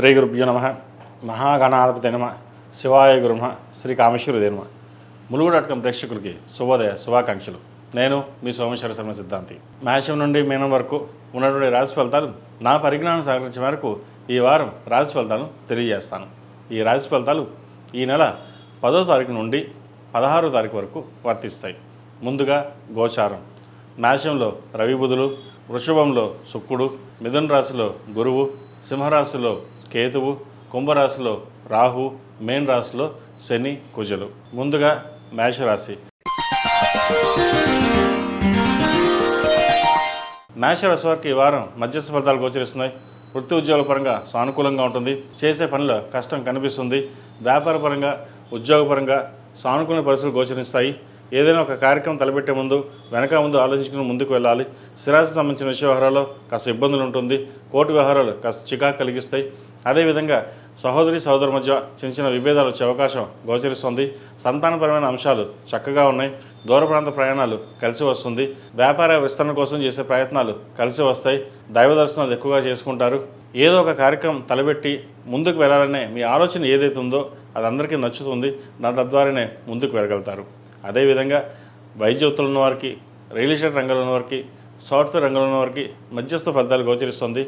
శ్రీ గురుభ్యో నమ. మహాగణాధిపతి నమ. శివాయ గురుమ. శ్రీ కామేశ్వరుదే నమ. ములుగు.com ప్రేక్షకులకి శుభోదయ శుభాకాంక్షలు. నేను మీ సోమేశ్వర శర్మ సిద్ధాంతి. మేషం నుండి మీనం వరకు ఉన్నటువంటి రాశి ఫలితాలు నా పరిజ్ఞానం సహకరించే మేరకు ఈ వారం రాశి ఫలితాలను తెలియజేస్తాను. ఈ రాశి ఫలితాలు ఈ నెల 10వ తారీఖు నుండి 16వ తారీఖు వరకు వర్తిస్తాయి. ముందుగా గోచారం. మేషంలో రవి బుధులు, వృషభంలో శుక్రుడు, మిథున రాశిలో గురువు, సింహరాశిలో కేతువు, కుంభరాశిలో రాహు, మేన్ రాశిలో శని, కుజులు. ముందుగా మేషరాశి. మేషరాశి వారికి ఈ వారం మధ్యస్థ ఫలితాలు గోచరిస్తున్నాయి. వృత్తి ఉద్యోగాల పరంగా సానుకూలంగా ఉంటుంది. చేసే పనిలో కష్టం కనిపిస్తుంది. వ్యాపార పరంగా ఉద్యోగపరంగా సానుకూల పరిస్థితులు గోచరిస్తాయి. ఏదైనా ఒక కార్యక్రమం తలపెట్టే ముందు వెనక ముందు ఆలోచించుకుని ముందుకు వెళ్ళాలి. స్థిరాస్తికి సంబంధించిన విషయ వ్యవహారాల్లో కాస్త ఇబ్బందులు ఉంటుంది. కోర్టు వ్యవహారాలు కాస్త చికాకు కలిగిస్తాయి. అదేవిధంగా సహోదరి సహోదరు మధ్య చిన్న చిన్న విభేదాలు వచ్చే అవకాశం గోచరిస్తుంది. సంతానపరమైన అంశాలు చక్కగా ఉన్నాయి. దూర ప్రాంత ప్రయాణాలు కలిసి వస్తుంది. వ్యాపార విస్తరణ కోసం చేసే ప్రయత్నాలు కలిసి వస్తాయి. దైవ దర్శనాలు ఎక్కువగా చేసుకుంటారు. ఏదో ఒక కార్యక్రమం తలపెట్టి ముందుకు వెళ్ళాలనే మీ ఆలోచన ఏదైతే ఉందో అది అందరికీ నచ్చుతుంది. దాని తద్వారానే ముందుకు వెళ్ళగలుగుతారు. అదేవిధంగా వైద్య వృత్తులు ఉన్న వారికి, రియల్ ఎస్టేట్ రంగంలో ఉన్న వారికి, సాఫ్ట్వేర్ రంగంలో ఉన్న వారికి మధ్యస్థ ఫలితాలు గోచరిస్తుంది.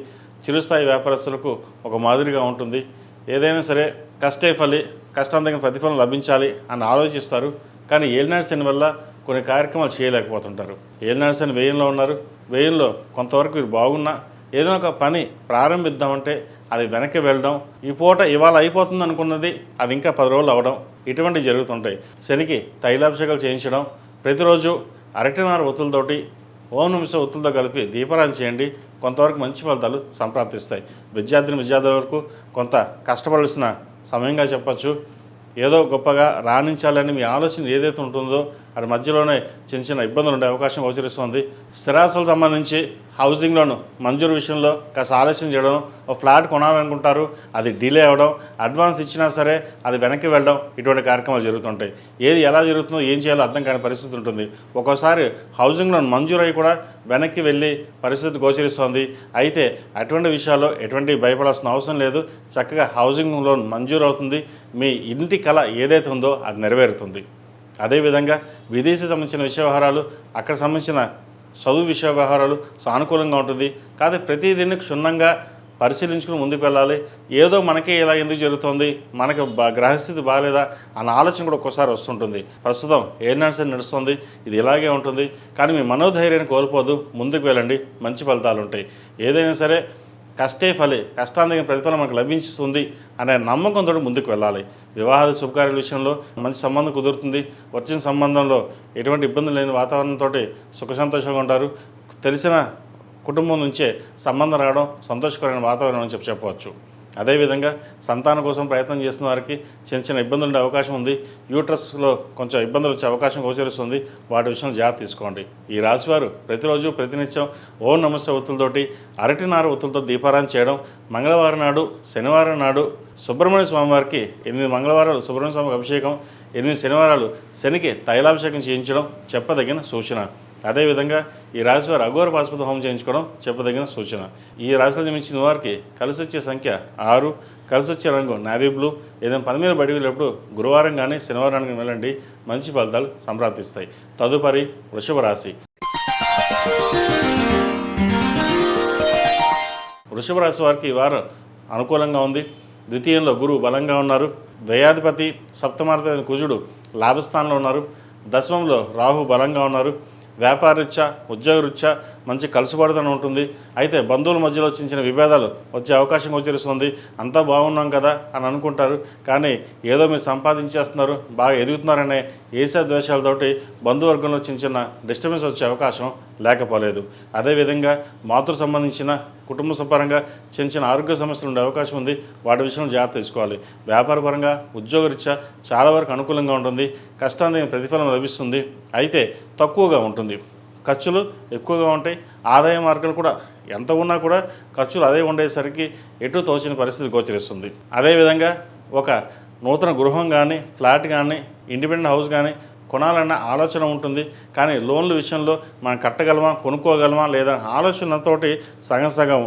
చిరుస్థాయి వ్యాపారస్తులకు ఒక మాదిరిగా ఉంటుంది. ఏదైనా సరే కష్టే ఫలి, కష్టాంతగిన ప్రతిఫలం లభించాలి అని ఆలోచిస్తారు. కానీ ఏలినాటి శని వల్ల కొన్ని కార్యక్రమాలు చేయలేకపోతుంటారు. ఏలినాటి శని వ్యయంలో ఉన్నారు. వ్యయంలో కొంతవరకు వీరు బాగున్నా ఏదైనా ఒక పని ప్రారంభిద్దామంటే అది వెనక్కి వెళ్ళడం, ఈ పూట ఇవాళ అయిపోతుంది అనుకున్నది అది ఇంకా 10 రోజులు అవడం, ఇటువంటివి జరుగుతుంటాయి. శనికి తైలాభిషేకాలు చేయించడం, ప్రతిరోజు అరటినార ఒత్తులతోటి ఓం నిమిష ఒత్తులతో కలిపి దీపారాధన చేయండి. కొంతవరకు మంచి ఫలితాలు సంప్రాప్తిస్తాయి. విద్యార్థుల వరకు కొంత కష్టపడాల్సిన సమయంగా చెప్పచ్చు. ఏదో గొప్పగా రాణించాలని మీ ఆలోచన ఏదైతే ఉంటుందో అది మధ్యలోనే చిన్న చిన్న ఇబ్బందులు ఉండే అవకాశం గోచరిస్తుంది. స్థిరాస్తులకు సంబంధించి హౌసింగ్ లోన్ మంజూరు విషయంలో కాస్త ఆలోచన చేయడం, ఒక ఫ్లాట్ కొనాలనుకుంటారు, అది డిలే అవ్వడం, అడ్వాన్స్ ఇచ్చినా సరే అది వెనక్కి వెళ్ళడం, ఇటువంటి కార్యక్రమాలు జరుగుతుంటాయి. ఏది ఎలా జరుగుతుందో ఏం చేయాలో అర్థం కాని పరిస్థితి ఉంటుంది. ఒక్కోసారి హౌసింగ్ లోన్ మంజూరు అయి కూడా వెనక్కి వెళ్ళి పరిస్థితి గోచరిస్తుంది. అయితే అటువంటి విషయాల్లో ఎటువంటి భయపడాల్సిన అవసరం లేదు. చక్కగా హౌసింగ్ లోన్ మంజూరు అవుతుంది. మీ ఇంటి కళ ఏదైతే ఉందో అది నెరవేరుతుంది. అదేవిధంగా విదేశీ సంబంధించిన విషయ వ్యవహారాలు, అక్కడ సంబంధించిన చదువు విషయ వ్యవహారాలు సానుకూలంగా ఉంటుంది. కాదు ప్రతిదీన్ని క్షుణ్ణంగా పరిశీలించుకుని ముందుకు వెళ్ళాలి. ఏదో మనకే ఇలా ఎందుకు జరుగుతుంది, మనకి గ్రహస్థితి బాగాలేదా అన్న ఆలోచన కూడా ఒక్కోసారి వస్తుంటుంది. ప్రస్తుతం ఏనాడు సరే నడుస్తుంది, ఇది ఇలాగే ఉంటుంది. కానీ మీ మనోధైర్యాన్ని కోల్పోదు, ముందుకు వెళ్ళండి, మంచి ఫలితాలు ఉంటాయి. ఏదైనా సరే కష్టే ఫలి, కష్టాంతగిన ప్రతిఫలం మనకు లభించుతుంది అనే నమ్మకంతో ముందుకు వెళ్ళాలి. వివాహాలు శుభకార్యాల విషయంలో మంచి సంబంధం కుదురుతుంది. వచ్చిన సంబంధంలో ఎటువంటి ఇబ్బందులు లేని వాతావరణంతో సుఖ సంతోషంగా ఉంటారు. తెలిసిన కుటుంబం నుంచే సంబంధం రావడం సంతోషకరమైన వాతావరణం అని చెప్పవచ్చు. అదేవిధంగా సంతానం కోసం ప్రయత్నం చేస్తున్న వారికి చిన్న చిన్న ఇబ్బందులు ఉండే అవకాశం ఉంది. యూట్రస్లో కొంచెం ఇబ్బందులు వచ్చే అవకాశం గోచరిస్తుంది. వాటి విషయంలో జాగ్రత్త తీసుకోండి. ఈ రాశివారు ప్రతిరోజు ప్రతినిత్యం ఓం నమస్తే ఒత్తులతోటి అరటినార ఒత్తులతో దీపారాధన చేయడం, మంగళవారం నాడు, శనివారం నాడు సుబ్రహ్మణ్య స్వామి వారికి 8 మంగళవారాలు సుబ్రహ్మణ్య స్వామికి అభిషేకం, 8 శనివారాలు శనికి తైలాభిషేకం చేయించడం చెప్పదగిన సూచన. అదేవిధంగా ఈ రాశివారు అఘోర పాశుపత హోమం చేయించుకోవడం చెప్పదగిన సూచన. ఈ రాశిలో జన్మించిన వారికి కలిసి వచ్చే సంఖ్య 6, కలిసి వచ్చే రంగు నావీ బ్లూ. ఏదైనా పని మీద బయటికి వెళ్ళినప్పుడు గురువారం కానీ శనివారం కానీ వెళ్ళండి, మంచి ఫలితాలు సంప్రాప్తిస్తాయి. తదుపరి వృషభ రాశి. వృషభ రాశి వారికి ఈ వారం అనుకూలంగా ఉంది. ద్వితీయంలో గురువు బలంగా ఉన్నారు. వ్యయాధిపతి సప్తమాధిపతి కుజుడు లాభస్థానంలో ఉన్నారు. దశమంలో రాహు బలంగా ఉన్నారు. వ్యాపారరీత్యా ఉద్యోగరీత్యా మంచి కలుసుబాటుతనం ఉంటుంది. అయితే బంధువుల మధ్యలో చిన్న విభేదాలు వచ్చే అవకాశం గోచరిస్తుంది. అంతా బాగున్నాం కదా అని అనుకుంటారు. కానీ ఏదో మీరు సంపాదించేస్తున్నారు, బాగా ఎదుగుతున్నారనే ఈర్ష్య ద్వేషాలతోటి బంధువర్గంలో చిన్న డిస్టర్బెన్స్ వచ్చే అవకాశం లేకపోలేదు. అదేవిధంగా మాతృ సంబంధించిన కుటుంబ పరంగా చిన్న ఆరోగ్య సమస్యలు ఉండే అవకాశం ఉంది. వాటి విషయంలో జాగ్రత్త తీసుకోవాలి. వ్యాపార పరంగా ఉద్యోగరీత్యా చాలా వరకు అనుకూలంగా ఉంటుంది. కష్టానికి ప్రతిఫలం లభిస్తుంది. అయితే తక్కువగా ఉంటుంది. ఖర్చులు ఎక్కువగా ఉంటాయి. ఆదాయ మార్గాలు కూడా ఎంత ఉన్నా కూడా ఖర్చులు అదే ఉండేసరికి ఎటు తోచని పరిస్థితి గోచరిస్తుంది. అదేవిధంగా ఒక నూతన గృహం కానీ, ఫ్లాట్ కానీ, ఇండిపెండెంట్ హౌస్ కానీ కొనాలన్న ఆలోచన ఉంటుంది. కానీ లోన్ల విషయంలో మనం కట్టగలమా, కొనుక్కోగలమా లేదా ఆలోచనతోటి సగం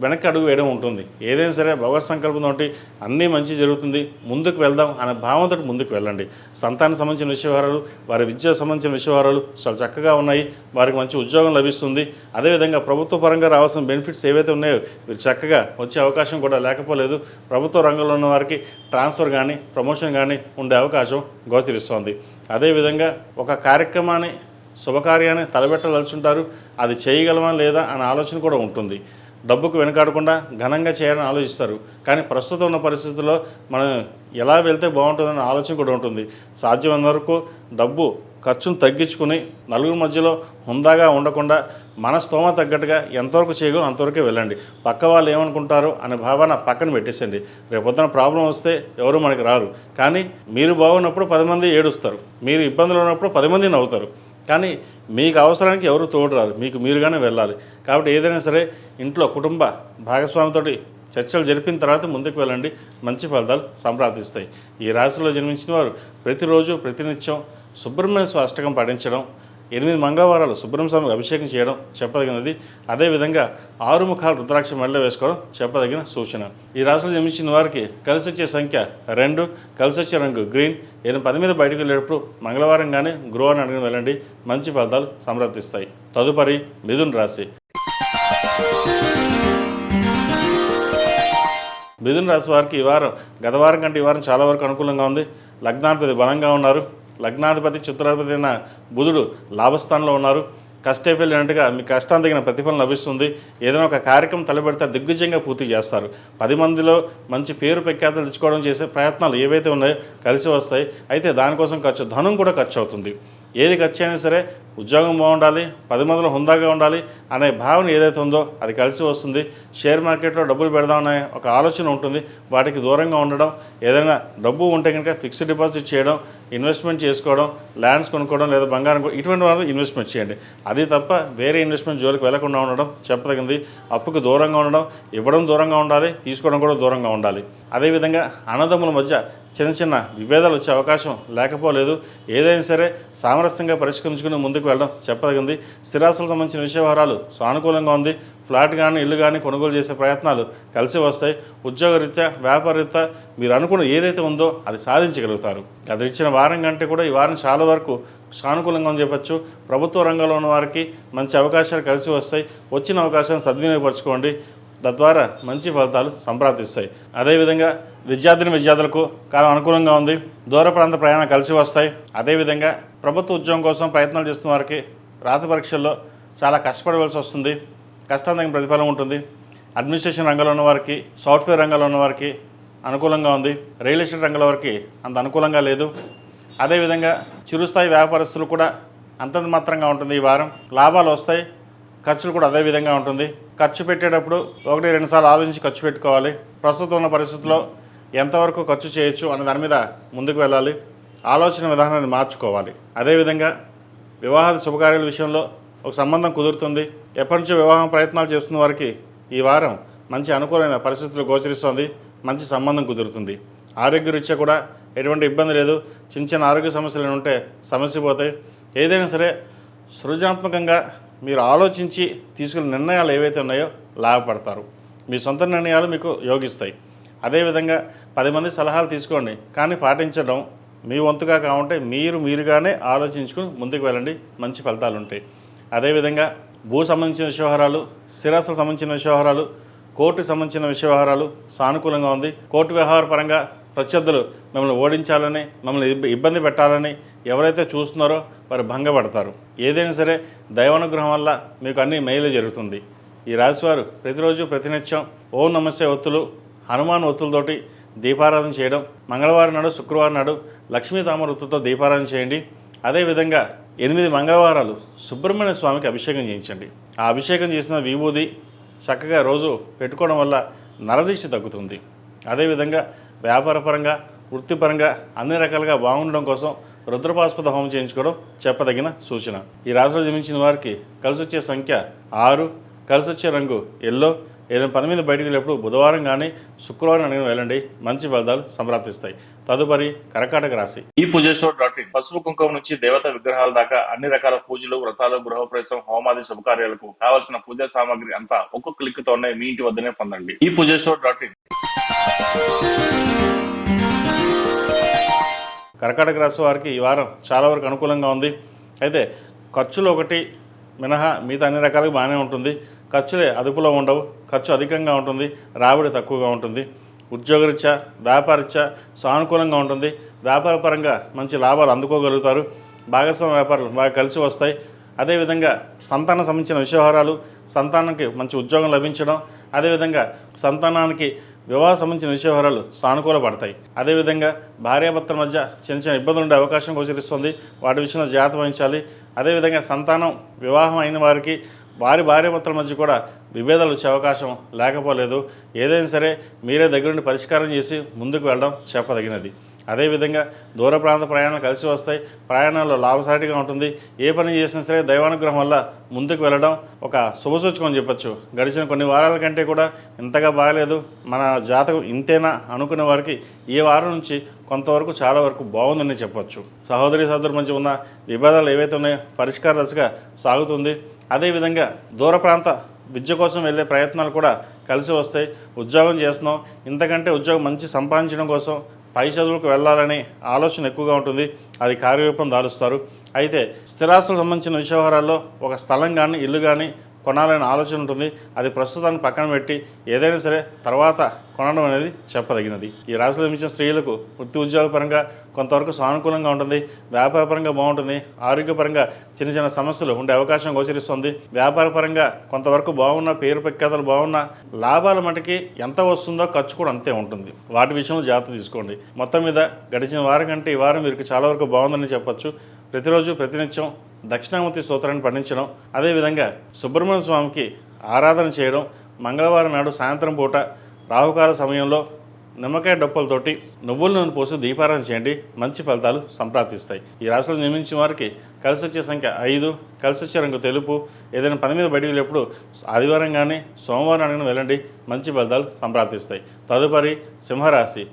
వెనక్కి అడుగు వేయడం ఉంటుంది. ఏదైనా సరే భగవత్ సంకల్పంతో అన్నీ మంచి జరుగుతుంది, ముందుకు వెళ్దాం అనే భావంతో ముందుకు వెళ్ళండి. సంతానం సంబంధించిన విషయవారాలు, వారి విద్యకు సంబంధించిన విషయవారాలు చాలా చక్కగా ఉన్నాయి. వారికి మంచి ఉద్యోగం లభిస్తుంది. అదేవిధంగా ప్రభుత్వ పరంగా రావాల్సిన బెనిఫిట్స్ ఏవైతే ఉన్నాయో వీరు చక్కగా వచ్చే అవకాశం కూడా లేకపోలేదు. ప్రభుత్వ రంగంలో ఉన్న వారికి ట్రాన్స్ఫర్ కానీ ప్రమోషన్ కానీ ఉండే అవకాశం గోచరిస్తోంది. అదేవిధంగా ఒక కార్యక్రమాన్ని శుభకార్యాన్ని తలబెట్టదలుచుంటారు. అది చేయగలమా లేదా అనే ఆలోచన కూడా ఉంటుంది. డబ్బుకు వెనకాడకుండా ఘనంగా చేయాలని ఆలోచిస్తారు. కానీ ప్రస్తుతం ఉన్న పరిస్థితుల్లో మనం ఎలా వెళ్తే బాగుంటుందనే ఆలోచన కూడా ఉంటుంది. సాధ్యమైనంత వరకు డబ్బు ఖర్చును తగ్గించుకుని నలుగురి మధ్యలో హుందాగా ఉండకుండా మన స్తోమ తగ్గట్టుగా ఎంతవరకు చేయగలం అంతవరకే వెళ్ళండి. పక్క వాళ్ళు ఏమనుకుంటారో అనే భావన పక్కన పెట్టేసండి. రేపొద్దున ప్రాబ్లం వస్తే ఎవరు మనకి రారు. కానీ మీరు బాగున్నప్పుడు 10 మంది ఏడుస్తారు, మీరు ఇబ్బందులు ఉన్నప్పుడు 10 మంది నవ్వుతారు. కానీ మీకు అవసరానికి ఎవరు తోడు రాదు, మీకు మీరుగానే వెళ్ళాలి. కాబట్టి ఏదైనా సరే ఇంట్లో కుటుంబ భాగస్వామితో చర్చలు జరిపిన తర్వాత ముందుకు వెళ్ళండి, మంచి ఫలితాలు సంప్రాప్తిస్తాయి. ఈ రాశిలో జన్మించిన వారు ప్రతిరోజు ప్రతినిత్యం సుబ్రహ్మణ్య స్వామి అష్టకం పఠించడం, 8 మంగళవారాలు సుబ్రహ్మణ్య స్వామికి అభిషేకం చేయడం చెప్పదగినది. అదేవిధంగా 6 ముఖాలు రుద్రాక్ష మెడలో వేసుకోవడం చెప్పదగిన సూచన. ఈ రాశిలో జన్మించిన వారికి కలిసి వచ్చే సంఖ్య 2, కలిసి వచ్చే రంగు గ్రీన్. ఏదైనా పని మీద బయటకు వెళ్ళేటప్పుడు మంగళవారం కానీ గురువారం అడిగిన వెళ్ళండి, మంచి ఫలితాలు సంప్రాప్తిస్తాయి. తదుపరి మిథున రాశి. మిథున రాశి వారికి ఈ వారం గత వారం కంటే ఈ వారం చాలా వరకు అనుకూలంగా ఉంది. లగ్నాధిపతి బలంగా ఉన్నారు. లగ్నాధిపతి చిత్రాధిపతి అయిన బుధుడు లాభస్థానంలో ఉన్నారు. కష్టే వెళ్ళినట్టుగా మీ కష్టానికి తగిన ప్రతిఫలం లభిస్తుంది. ఏదైనా ఒక కార్యక్రమం తలపెడితే దిగ్విజయంగా పూర్తి చేస్తారు. 10 మందిలో మంచి పేరు ప్రఖ్యాతలు తెచ్చుకోవడం చేసే ప్రయత్నాలు ఏవైతే ఉన్నాయో కలిసి వస్తాయి. అయితే దానికోసం ధనం కూడా ఖర్చు అవుతుంది. ఏది ఖర్చు అయినా సరే ఉద్యోగం బాగుండాలి, 10 మందిలో హుందాగా ఉండాలి అనే భావన ఏదైతే ఉందో అది కలిసి వస్తుంది. షేర్ మార్కెట్లో డబ్బులు పెడదామనే ఒక ఆలోచన ఉంటుంది, వాటికి దూరంగా ఉండడం. ఏదైనా డబ్బు ఉంటే కనుక ఫిక్స్డ్ డిపాజిట్ చేయడం, ఇన్వెస్ట్మెంట్ చేసుకోవడం, ల్యాండ్స్ కొనుక్కోవడం లేదా బంగారం ఇటువంటి వాళ్ళు ఇన్వెస్ట్మెంట్ చేయండి. అది తప్ప వేరే ఇన్వెస్ట్మెంట్ జోలికి వెళ్లకుండా ఉండడం చెప్పదగింది. అప్పుకు దూరంగా ఉండడం, ఇవ్వడం దూరంగా ఉండాలి, తీసుకోవడం కూడా దూరంగా ఉండాలి. అదేవిధంగా అన్నదమ్ముల మధ్య చిన్న చిన్న విభేదాలు వచ్చే అవకాశం లేకపోలేదు. ఏదైనా సరే సామరస్యంగా పరిష్కరించుకుని ముందుకు వెళ్ళడం చెప్పదగింది. స్థిరాస్తులకు సంబంధించిన విషయవారాలు సానుకూలంగా ఉంది. ఫ్లాట్ కానీ ఇల్లు కానీ కొనుగోలు చేసే ప్రయత్నాలు కలిసి వస్తాయి. ఉద్యోగరీత్యా వ్యాపారరీత్యా మీరు అనుకున్న ఏదైతే ఉందో అది సాధించగలుగుతారు. అది ఇచ్చిన వారం కంటే కూడా ఈ వారం చాలా వరకు సానుకూలంగా అని చెప్పచ్చు. ప్రభుత్వ రంగంలో ఉన్న వారికి మంచి అవకాశాలు కలిసి వస్తాయి. వచ్చిన అవకాశాన్ని సద్వినియోగపరచుకోండి, తద్వారా మంచి ఫలితాలు సంప్రాప్తిస్తాయి. అదేవిధంగా విద్యార్థులకు కాలం అనుకూలంగా ఉంది. దూర ప్రాంత ప్రయాణం కలిసి వస్తాయి. అదేవిధంగా ప్రభుత్వ ఉద్యోగం కోసం ప్రయత్నాలు చేస్తున్న వారికి రాత పరీక్షల్లో చాలా కష్టపడవలసి వస్తుంది. కష్టానికి ప్రతిఫలం ఉంటుంది. అడ్మినిస్ట్రేషన్ రంగంలో ఉన్న వారికి, సాఫ్ట్వేర్ రంగంలో ఉన్న వారికి అనుకూలంగా ఉంది. రియల్ ఎస్టేట్ రంగంలో వారికి అంత అనుకూలంగా లేదు. అదేవిధంగా చిరుస్థాయి వ్యాపారస్తులు కూడా అంతంత మాత్రంగా ఉంటుంది. ఈ వారం లాభాలు వస్తాయి, ఖర్చులు కూడా అదే విధంగా ఉంటుంది. ఖర్చు పెట్టేటప్పుడు 1-2 సార్లు ఆలోచించి ఖర్చు పెట్టుకోవాలి. ప్రస్తుతం ఉన్న పరిస్థితుల్లో ఎంతవరకు ఖర్చు చేయొచ్చు అనే దాని మీద ముందుకు వెళ్ళాలి. ఆలోచన విధానాన్ని మార్చుకోవాలి. అదేవిధంగా వివాహాది శుభకార్యాల విషయంలో ఒక సంబంధం కుదురుతుంది. ఎప్పటి నుంచో వివాహం ప్రయత్నాలు చేస్తున్న వారికి ఈ వారం మంచి అనుకూలమైన పరిస్థితులు గోచరిస్తుంది. మంచి సంబంధం కుదురుతుంది. ఆరోగ్యరీత్యా కూడా ఎటువంటి ఇబ్బంది లేదు. చిన్న చిన్న ఆరోగ్య సమస్యలు ఉంటే సమస్య పోతాయి. ఏదైనా సరే సృజనాత్మకంగా మీరు ఆలోచించి తీసుకునే నిర్ణయాలు ఏవైతే ఉన్నాయో లాభపడతారు. మీ సొంత నిర్ణయాలు మీకు యోగిస్తాయి. అదేవిధంగా 10 మంది సలహాలు తీసుకోండి, కానీ పాటించడం మీ వంతుగా కావుంటే మీరుగానే ఆలోచించుకుని ముందుకు వెళ్ళండి, మంచి ఫలితాలు ఉంటాయి. అదేవిధంగా భూ సంబంధించిన విషయవహారాలు, స్థిరాస్తులకు సంబంధించిన విషయవహారాలు, కోర్టుకు సంబంధించిన విషయవహారాలు సానుకూలంగా ఉంది. కోర్టు వ్యవహార పరంగా ప్రత్యర్థులు మిమ్మల్ని ఓడించాలని, మిమ్మల్ని ఇబ్బంది పెట్టాలని ఎవరైతే చూస్తున్నారో వారు భంగపడతారు. ఏదైనా సరే దైవానుగ్రహం వల్ల మీకు అన్ని మేలు జరుగుతుంది. ఈ రాశివారు ప్రతిరోజు ప్రతినిత్యం ఓం నమస్తే ఒత్తులు, హనుమాన్ ఒత్తులతోటి దీపారాధన చేయడం, మంగళవారం నాడు శుక్రవారం నాడు లక్ష్మీ తామర ఒత్తులతో దీపారాధన చేయండి. అదేవిధంగా 8 మంగళవారాలు సుబ్రహ్మణ్య స్వామికి అభిషేకం చేయించండి. ఆ అభిషేకం చేసిన విభూది చక్కగా రోజు పెట్టుకోవడం వల్ల నరదిష్టి తగ్గుతుంది. అదేవిధంగా వ్యాపారపరంగా, వృత్తిపరంగా అన్ని రకాలుగా బాగుండడం కోసం రుద్రపాస్పద హోమం చేయించుకోవడం చెప్పదగిన సూచన. ఈ రాశిలో జన్మించిన వారికి కలిసి వచ్చే సంఖ్య 6, కలిసి వచ్చే రంగు ఎల్లో, ఏదైనా పని మీద బయటికి వెళ్ళినప్పుడు బుధవారం కానీ శుక్రవారం అడిగిన వెళ్ళండి, మంచి ఫలితాలు సంప్రాప్తిస్తాయి. తదుపరి కర్కాటక రాశి. ఈ పూజస్టోర్.in పసుపు కుంకుమ నుంచి దేవత విగ్రహాల దాకా అన్ని రకాల పూజలు, వ్రతాలు, గృహప్రవేశం, హోమాది శుభకార్యాలకు కావలసిన పూజా సామాగ్రి అంతా ఒక్క క్లిక్ తోనే మీ ఇంటి వద్దనే పొందండి. ఈ పూజస్టోర్.in. కర్కాటక రాశి వారికి ఈ వారం చాలా వరకు అనుకూలంగా ఉంది. అయితే ఖర్చులు ఒకటి మినహా మిగతా అన్ని రకాలుగా బాగానే ఉంటుంది. ఖర్చులే అదుపులో ఉండవు, ఖర్చు అధికంగా ఉంటుంది, రాబడి తక్కువగా ఉంటుంది. ఉద్యోగరీత్యా వ్యాపారరీత్యా సానుకూలంగా ఉంటుంది. వ్యాపారపరంగా మంచి లాభాలు అందుకోగలుగుతారు. భాగస్వామ్య వ్యాపారాలు బాగా కలిసి వస్తాయి. అదేవిధంగా సంతానం సంబంధించిన విషయాలు, సంతానానికి మంచి ఉద్యోగం లభించడం, అదేవిధంగా సంతానానికి వివాహ సంబంధించిన విషయాలు సానుకూల పడతాయి. అదేవిధంగా భార్యాభర్తల మధ్య చిన్న చిన్న ఇబ్బందులు ఉండే అవకాశం గోచరిస్తుంది. వాటి విషయంలో జాగ్రత్త వహించాలి. అదేవిధంగా సంతానం వివాహం అయిన వారికి వారి భార్యాభర్తల మధ్య కూడా విభేదాలు వచ్చే అవకాశం లేకపోలేదు. ఏదైనా సరే మీరే దగ్గరుండి పరిష్కారం చేసి ముందుకు వెళ్ళడం చెప్పదగినది. అదేవిధంగా దూర ప్రాంత ప్రయాణాలు కలిసి వస్తాయి. ప్రయాణాల్లో లాభసాటిగా ఉంటుంది. ఏ పని చేసినా సరే దైవానుగ్రహం వల్ల ముందుకు వెళ్ళడం ఒక శుభసూచకం చెప్పచ్చు. గడిచిన కొన్ని వారాల కంటే కూడా ఇంతగా బాగలేదు, మన జాతకం ఇంతేనా అనుకునే వారికి ఈ వారం నుంచి కొంతవరకు చాలా వరకు బాగుందని చెప్పొచ్చు. సహోదరి సహోదరుల మధ్య ఉన్న విభేదాలు ఏవైతే ఉన్నాయో పరిష్కార దశగా సాగుతుంది. అదేవిధంగా దూర ప్రాంత విద్య కోసం వెళ్ళే ప్రయత్నాలు కూడా కలిసి వస్తాయి. ఉద్యోగం చేస్తున్నాం, ఇంతకంటే ఉద్యోగం మంచి సంపాదించడం కోసం పై చదువులకు వెళ్ళాలనే ఆలోచన ఎక్కువగా ఉంటుంది. అది కార్యరూపం దాలుస్తారు. అయితే స్థిరాస్తులకు సంబంధించిన విషయాల్లో ఒక స్థలం కానీ ఇల్లు కానీ కొనాలనే ఆలోచన ఉంటుంది. అది ప్రస్తుతానికి పక్కన పెట్టి ఏదైనా సరే తర్వాత కొనడం అనేది చెప్పదగినది. ఈ రాశిలో జన్మించిన స్త్రీలకు వృత్తి ఉద్యోగ పరంగా కొంతవరకు సానుకూలంగా ఉంటుంది. వ్యాపారపరంగా బాగుంటుంది. ఆరోగ్యపరంగా చిన్న చిన్న సమస్యలు ఉండే అవకాశం గోచరిస్తుంది. వ్యాపారపరంగా కొంతవరకు బాగున్న, పేరు ప్రఖ్యాతలు బాగున్న, లాభాల మటుకి ఎంత వస్తుందో ఖర్చు కూడా అంతే ఉంటుంది. వాటి విషయంలో జాగ్రత్త తీసుకోండి. మొత్తం మీద గడిచిన వారం కంటే ఈ వారం మీకు చాలా వరకు బాగుందని చెప్పొచ్చు. ప్రతిరోజు ప్రతినిత్యం దక్షిణామూర్తి స్తోత్రాన్ని పఠించడం, అదేవిధంగా సుబ్రహ్మణ్య స్వామికి ఆరాధన చేయడం, మంగళవారం నాడు సాయంత్రం పూట రాహుకాల సమయంలో నిమ్మకాయ డొప్పలతోటి నువ్వుల నూనె పోసి దీపారాధన చేయండి, మంచి ఫలితాలు సంప్రాప్తిస్తాయి. ఈ రాశిలో నిర్మించిన వారికి కలిసి వచ్చే సంఖ్య 5, కలిసి వచ్చే రంగు తెలుపు. ఏదైనా పని మీద బయటికి వెళ్ళేప్పుడు ఆదివారం కానీ సోమవారం అడిగిన వెళ్ళండి, మంచి ఫలితాలు సంప్రాప్తిస్తాయి. తదుపరి సింహరాశి.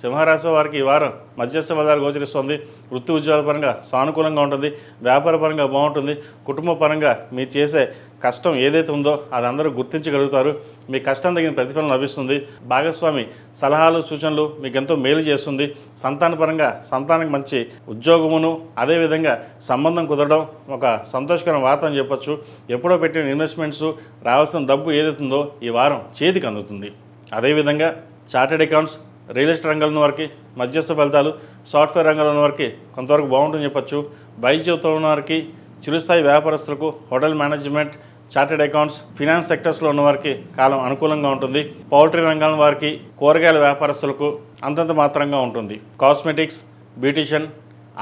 సింహరాశి వారికి ఈ వారం మధ్యస్థ ఫలితాలు గోచరిస్తుంది. వృత్తి ఉద్యోగాల పరంగా సానుకూలంగా ఉంటుంది. వ్యాపార పరంగా బాగుంటుంది. కుటుంబ పరంగా మీరు చేసే కష్టం ఏదైతే ఉందో అది అందరూ గుర్తించగలుగుతారు. మీ కష్టం తగిన ప్రతిఫలం లభిస్తుంది. భాగస్వామి సలహాలు సూచనలు మీకు ఎంతో మేలు చేస్తుంది. సంతాన పరంగా సంతానానికి మంచి ఉద్యోగమును, అదేవిధంగా సంబంధం కుదరడం ఒక సంతోషకరమైన వార్త అని చెప్పొచ్చు. ఎప్పుడో పెట్టిన ఇన్వెస్ట్మెంట్స్ రావాల్సిన డబ్బు ఏదైతే ఉందో ఈ వారం చేతికి అందుతుంది. అదేవిధంగా చార్టెడ్ అకౌంట్స్, రియల్ ఎస్టేట్ రంగంలో వారికి మధ్యస్థ ఫలితాలు, సాఫ్ట్వేర్ రంగంలో వారికి కొంతవరకు బాగుంటుందని చెప్పొచ్చు. వైద్యంతో ఉన్న వారికి, చిరుస్థాయి వ్యాపారస్తులకు, hotel management, chartered accounts, finance సెక్టర్స్లో ఉన్న వారికి కాలం అనుకూలంగా ఉంటుంది. పౌల్ట్రీ రంగం వారికి, కూరగాయల వ్యాపారస్తులకు అంతంత మాత్రంగా ఉంటుంది. కాస్మెటిక్స్, బ్యూటిషియన్,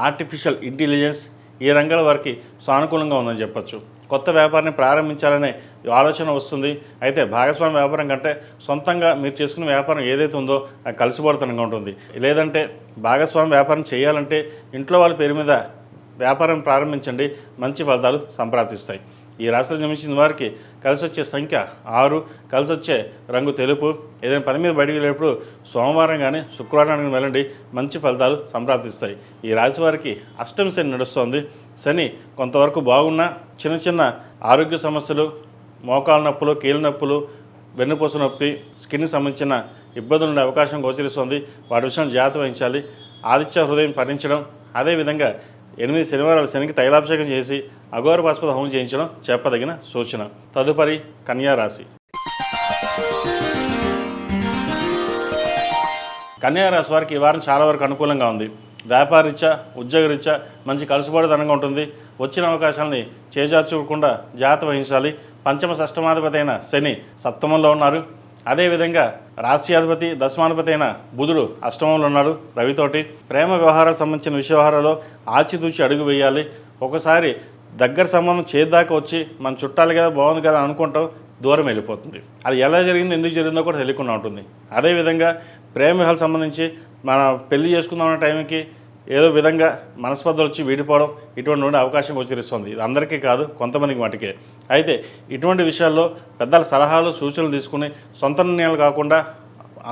ఆర్టిఫిషియల్ ఇంటెలిజెన్స్ ఈ రంగాల వారికి సానుకూలంగా ఉందని చెప్పొచ్చు. కొత్త వ్యాపారాన్ని ప్రారంభించాలనే ఆలోచన వస్తుంది. అయితే భాగస్వామి వ్యాపారం కంటే సొంతంగా మీరు చేసుకున్న వ్యాపారం ఏదైతే ఉందో అది కలిసిపడుతనంగా ఉంటుంది. లేదంటే భాగస్వామి వ్యాపారం చేయాలంటే ఇంట్లో వాళ్ళ పేరు మీద వ్యాపారం ప్రారంభించండి, మంచి ఫలితాలు సంప్రాప్తిస్తాయి. ఈ రాశిలో జన్మించిన వారికి కలిసి వచ్చే సంఖ్య 6, కలిసి వచ్చే రంగు తెలుపు. ఏదైనా పని మీద బయటికి వెళ్ళేప్పుడు సోమవారం కానీ శుక్రవారం వెళ్ళండి, మంచి ఫలితాలు సంప్రాప్తిస్తాయి. ఈ రాశి వారికి అష్టమి శని నడుస్తోంది. శని కొంతవరకు బాగున్నా చిన్న చిన్న ఆరోగ్య సమస్యలు, మోకాలు నొప్పులు, కీళ్ళ నొప్పులు, వెన్నుపూస నొప్పి, స్కిన్కి సంబంధించిన ఇబ్బందులు ఉండే అవకాశం గోచరిస్తుంది. వాటి విషయం జాగ్రత్త వహించాలి. ఆదిత్య హృదయం పఠించడం, అదేవిధంగా 8 శనివారాలు శనికి తైలాభిషేకం చేసి అఘోర పాశుపత హోమం చేయించడం చెప్పదగిన సూచన. తదుపరి కన్యా రాశి. కన్యా రాశి వారికి ఈ వారం చాలా వరకు అనుకూలంగా ఉంది. వ్యాపారరీత్యా, ఉద్యోగరీత్యా మంచి కలుసుబాటుతనంగా ఉంటుంది. వచ్చిన అవకాశాలని చేజార్చుకోకుండా జాగ్రత్త వహించాలి. పంచమ షష్టమాధిపతి అయిన శని సప్తమంలో ఉన్నారు. అదేవిధంగా రాశ్యాధిపతి దశమాధిపతి అయిన బుధుడు అష్టమంలో ఉన్నాడు రవితోటి. ప్రేమ వ్యవహారాలకు సంబంధించిన విషయ వ్యవహారాల్లో ఆచితూచి అడుగు వేయాలి. ఒకసారి దగ్గర సంబంధం చేద్దాకా వచ్చి మన చుట్టాలు కదా బాగుంది కదా అనుకుంటాం, దూరం వెళ్ళిపోతుంది. అది ఎలా జరిగిందో ఎందుకు జరిగిందో కూడా తెలియకుండా ఉంటుంది. అదేవిధంగా ప్రేమ వ్యవహారాలకు సంబంధించి మన పెళ్లి చేసుకుందామన్న టైంకి ఏదో విధంగా మనస్పర్ధలు వచ్చి వీడిపోవడం ఇటువంటి అవకాశం గోచరిస్తుంది. ఇది అందరికీ కాదు, కొంతమందికి మటుకే. అయితే ఇటువంటి విషయాల్లో పెద్దల సలహాలు సూచనలు తీసుకుని సొంత నిర్ణయాలు కాకుండా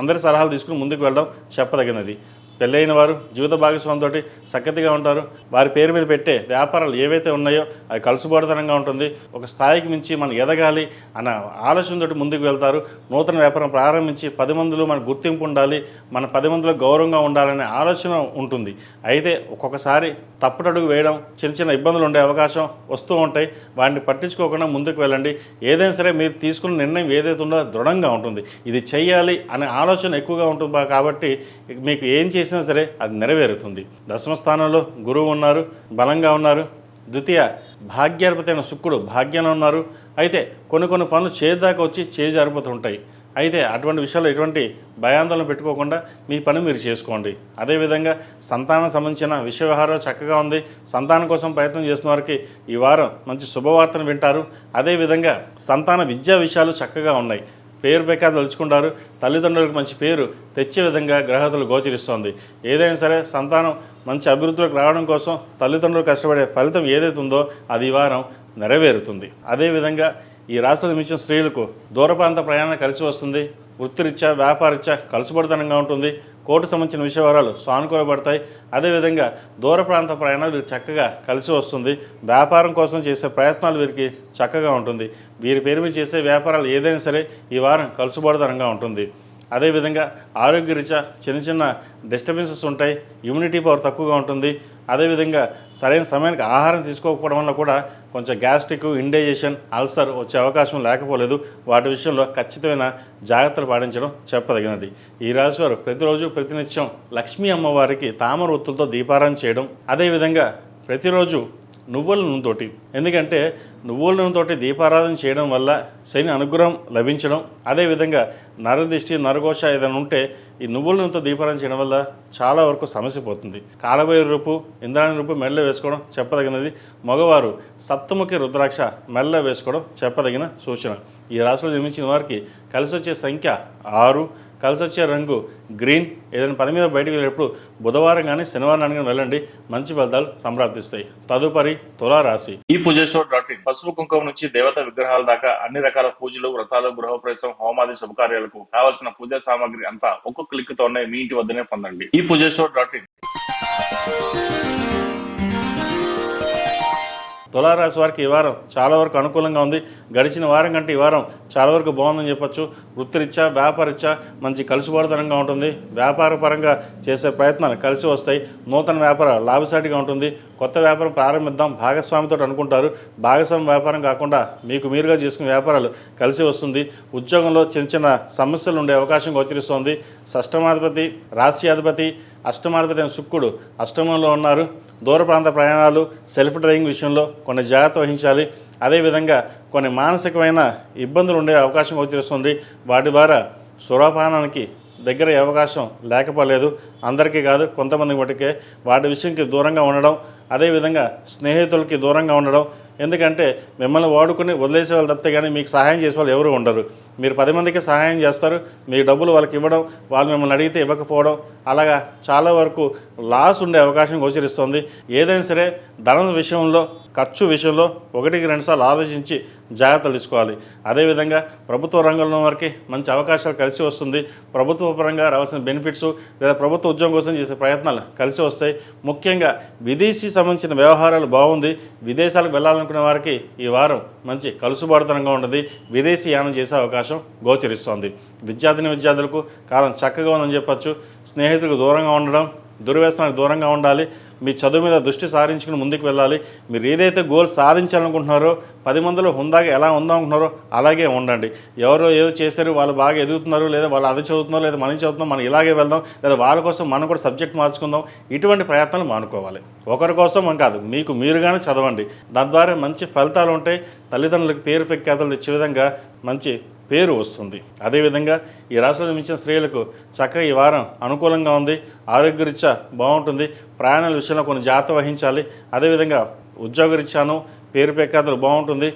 అందరి సలహాలు తీసుకుని ముందుకు వెళ్ళడం చెప్పదగినది. పెళ్ళైన వారు జీవిత భాగస్వామితోటి సఖ్యతగా ఉంటారు. వారి పేరు మీద పెట్టే వ్యాపారాలు ఏవైతే ఉన్నాయో అవి కలుసుబాటుతనంగా ఉంటుంది. ఒక స్థాయికి మించి మనం ఎదగాలి అన్న ఆలోచనతోటి ముందుకు వెళ్తారు. నూతన వ్యాపారం ప్రారంభించి 10 మందిలో మన గుర్తింపు ఉండాలి, మన 10 మందిలో గౌరవంగా ఉండాలనే ఆలోచన ఉంటుంది. అయితే ఒక్కొక్కసారి తప్పుటడుగు వేయడం, చిన్న చిన్న ఇబ్బందులు ఉండే అవకాశం వస్తూ ఉంటాయి. వాటిని పట్టించుకోకుండా ముందుకు వెళ్ళండి. ఏదైనా సరే మీరు తీసుకున్న నిర్ణయం ఏదైతే ఉందో దృఢంగా ఉంటుంది. ఇది చెయ్యాలి అనే ఆలోచన ఎక్కువగా ఉంటుంది కాబట్టి మీకు ఏం చేసినా సరే అది నెరవేరుతుంది. దశమ స్థానంలో గురువు ఉన్నారు, బలంగా ఉన్నారు. ద్వితీయ భాగ్యాధిపతి అయిన శుక్రుడు భాగ్యంలో ఉన్నారు. అయితే కొన్ని పనులు చేదాకా వచ్చి జారిపోతుంటాయి. అయితే అటువంటి విషయాల్లో ఎటువంటి భయాందోళన పెట్టుకోకుండా మీ పని మీరు చేసుకోండి. అదేవిధంగా సంతానం సంబంధించిన విషయ వ్యవహారం చక్కగా ఉంది. సంతానం కోసం ప్రయత్నం చేస్తున్న వారికి ఈ వారం మంచి శుభవార్తను వింటారు. అదేవిధంగా సంతాన విద్యా విషయాలు చక్కగా ఉన్నాయి. పేరు ప్రఖ్యాతి తలుచుకుంటారు. తల్లిదండ్రులకు మంచి పేరు తెచ్చే విధంగా గ్రహతులు గోచరిస్తోంది. ఏదైనా సరే సంతానం మంచి అభివృద్ధిలోకి రావడం కోసం తల్లిదండ్రులు కష్టపడే ఫలితం ఏదైతే ఉందో అది ఈ వారం నెరవేరుతుంది. అదేవిధంగా ఈ రాశిలో జన్మించిన స్త్రీలకు దూర ప్రాంత ప్రయాణం కలిసి వస్తుంది. వృత్తిరీత్యా వ్యాపారరీత్యా కలుసుబడితనంగా ఉంటుంది. కోర్టు సంబంధించిన విషయాలు సానుకూలపడతాయి. అదేవిధంగా దూర ప్రాంత ప్రయాణాలు వీరికి చక్కగా కలిసి వస్తుంది. వ్యాపారం కోసం చేసే ప్రయత్నాలు వీరికి చక్కగా ఉంటుంది. వీరి పేరు మీద చేసే వ్యాపారాలు ఏదైనా సరే ఈ వారం కలుసుబడితనంగా ఉంటుంది. అదేవిధంగా ఆరోగ్యరీత్యా చిన్న డిస్టర్బెన్సెస్ ఉంటాయి. ఇమ్యూనిటీ పవర్ తక్కువగా ఉంటుంది. అదేవిధంగా సరైన సమయానికి ఆహారం తీసుకోకపోవడం వల్ల కూడా కొంచెం గ్యాస్ట్రిక్, ఇండైజెషన్, అల్సర్ వచ్చే అవకాశం లేకపోలేదు. వాటి విషయంలో ఖచ్చితమైన జాగ్రత్తలు పాటించడం చెప్పదగినది. ఈ రాశి వారు ప్రతిరోజు ప్రతినిత్యం లక్ష్మీ అమ్మవారికి తామర ఒత్తులతో దీపారాధన చేయడం, అదేవిధంగా ప్రతిరోజు నువ్వుల నూనెతోటి, ఎందుకంటే నువ్వుల నూనెతోటి దీపారాధన చేయడం వల్ల శని అనుగ్రహం లభించడం, అదేవిధంగా నరదిష్టి, నరఘోష ఏదైనా ఉంటే ఈ నువ్వుల నూనెతో దీపారాధన చేయడం వల్ల చాలా వరకు సమస్య పోతుంది. కాలభైరవ రూపు, ఇంద్రాణి రూపు మెడలో వేసుకోవడం చెప్పదగినది. మగవారు సప్తముఖి రుద్రాక్ష మెడలో వేసుకోవడం చెప్పదగిన సూచన. ఈ రాశిలో జన్మించిన వారికి కలిసి వచ్చే సంఖ్య 6, కలిసి వచ్చే రంగు గ్రీన్. ఏదైనా పని మీద బయటకు వెళ్ళేటప్పుడు బుధవారం కానీ శనివారం కానీ వెళ్ళండి, మంచి ఫలితాలు సంప్రాప్తిస్తాయి. తదుపరి తులారాశి. ఈ పూజస్టోర్.in పసుపు కుంకుమ నుంచి దేవతా విగ్రహాల దాకా అన్ని రకాల పూజలు, వ్రతాలు, గృహప్రవేశం, హోమాది శుభకార్యాలకు కావాల్సిన పూజా సామాగ్రి అంతా ఒక్కొక్క క్లిక్ తోనే మీ ఇంటి వద్దనే పొందండి. ఈ పూజస్టోర్.in. తులారాశి వారికి ఈ వారం చాలా వరకు అనుకూలంగా ఉంది. గడిచిన వారం కంటే ఈ వారం చాలా వరకు బాగుందని చెప్పొచ్చు. వృత్తిరీత్యా, వ్యాపారరీత్యా మంచి కలుసుబాటుతనంగా ఉంటుంది. వ్యాపార పరంగా చేసే ప్రయత్నాలు కలిసి వస్తాయి. నూతన వ్యాపారం లాభసాటిగా ఉంటుంది. కొత్త వ్యాపారం ప్రారంభిద్దాం భాగస్వామితో అనుకుంటారు. భాగస్వామి వ్యాపారం కాకుండా మీకు మీరుగా చేసుకునే వ్యాపారాలు కలిసి వస్తుంది. ఉద్యోగంలో చిన్న సమస్యలు ఉండే అవకాశం గోచరిస్తోంది. షష్టమాధిపతి, రాశ్యాధిపతి, అష్టమాధిపతి అయిన శుక్రుడు అష్టమంలో ఉన్నారు. దూర ప్రాంత ప్రయాణాలు, సెల్ఫ్ డ్రైవింగ్ విషయంలో కొన్ని జాగ్రత్త వహించాలి. అదేవిధంగా కొన్ని మానసికమైన ఇబ్బందులు ఉండే అవకాశం గోచరిస్తుంది. వాటి ద్వారా సురాపానానికి దగ్గర అవకాశం లేకపోలేదు. అందరికీ కాదు, కొంతమంది మటుకే. వాటి విషయంకి దూరంగా ఉండడం, అదేవిధంగా స్నేహితులకి దూరంగా ఉండడం. ఎందుకంటే మిమ్మల్ని వాడుకుని వదిలేసే వాళ్ళు తప్పితే కానీ మీకు సహాయం చేసే వాళ్ళు ఎవరు ఉండరు. మీరు 10 మందికి సహాయం చేస్తారు, మీ డబ్బులు వాళ్ళకి ఇవ్వడం, వాళ్ళు మిమ్మల్ని అడిగితే ఇవ్వకపోవడం, అలాగా చాలా వరకు లాస్ ఉండే అవకాశం గోచరిస్తుంది. ఏదైనా సరే ధనం విషయంలో, ఖర్చు విషయంలో 1-2 సార్లు ఆలోచించి జాగ్రత్తలు తీసుకోవాలి. అదేవిధంగా ప్రభుత్వ రంగంలో వారికి మంచి అవకాశాలు కలిసి వస్తుంది. ప్రభుత్వ పరంగా రావాల్సిన బెనిఫిట్స్ లేదా ప్రభుత్వ ఉద్యోగం కోసం చేసే ప్రయత్నాలు కలిసి వస్తాయి. ముఖ్యంగా విదేశీ సంబంధించిన వ్యవహారాలు బాగుంది. విదేశాలకు వెళ్ళాలనుకునే వారికి ఈ వారం మంచి కలుసుబాటుతనంగా ఉంటుంది. విదేశీ యానం చేసే అవకాశం గోచరిస్తోంది. విద్యార్థులకు కాలం చక్కగా ఉందని చెప్పచ్చు. స్నేహితులకు దూరంగా ఉండడం, దుర్వ్యసనానికి దూరంగా ఉండాలి. మీ చదువు మీద దృష్టి సారించుకుని ముందుకు వెళ్ళాలి. మీరు ఏదైతే గోల్ సాధించాలనుకుంటున్నారో, 10 మందిలో హుందాగా ఎలా ఉందామనుకుంటున్నారో అలాగే ఉండండి. ఎవరో ఏదో చేశారు, వాళ్ళు బాగా ఎదుగుతున్నారు, లేదా వాళ్ళు అది చదువుతున్నారు, లేదా మనం చదువుతున్నాం, మనం ఇలాగే వెళ్దాం, లేదా వాళ్ళ కోసం మనం కూడా సబ్జెక్ట్ మార్చుకుందాం, ఇటువంటి ప్రయత్నాలు మానుకోవాలి. ఒకరి కోసం మనం కాదు, మీకు మీరుగానే చదవండి. దాని ద్వారా మంచి ఫలితాలు ఉంటాయి. తల్లిదండ్రులకు పేరు ప్రఖ్యాతలు తెచ్చే విధంగా మంచి పేరు వస్తుంది. అదేవిధంగా ఈ రాశిలో జన్మించిన స్త్రీలకు చక్కగా ఈ వారం అనుకూలంగా ఉంది. ఆరోగ్యరీత్యా బాగుంటుంది. ప్రయాణాల విషయంలో కొన్ని జాగ్రత్త వహించాలి. అదేవిధంగా ఉద్యోగరీత్యాను పేరు ప్రఖ్యాతలు బాగుంటుంది.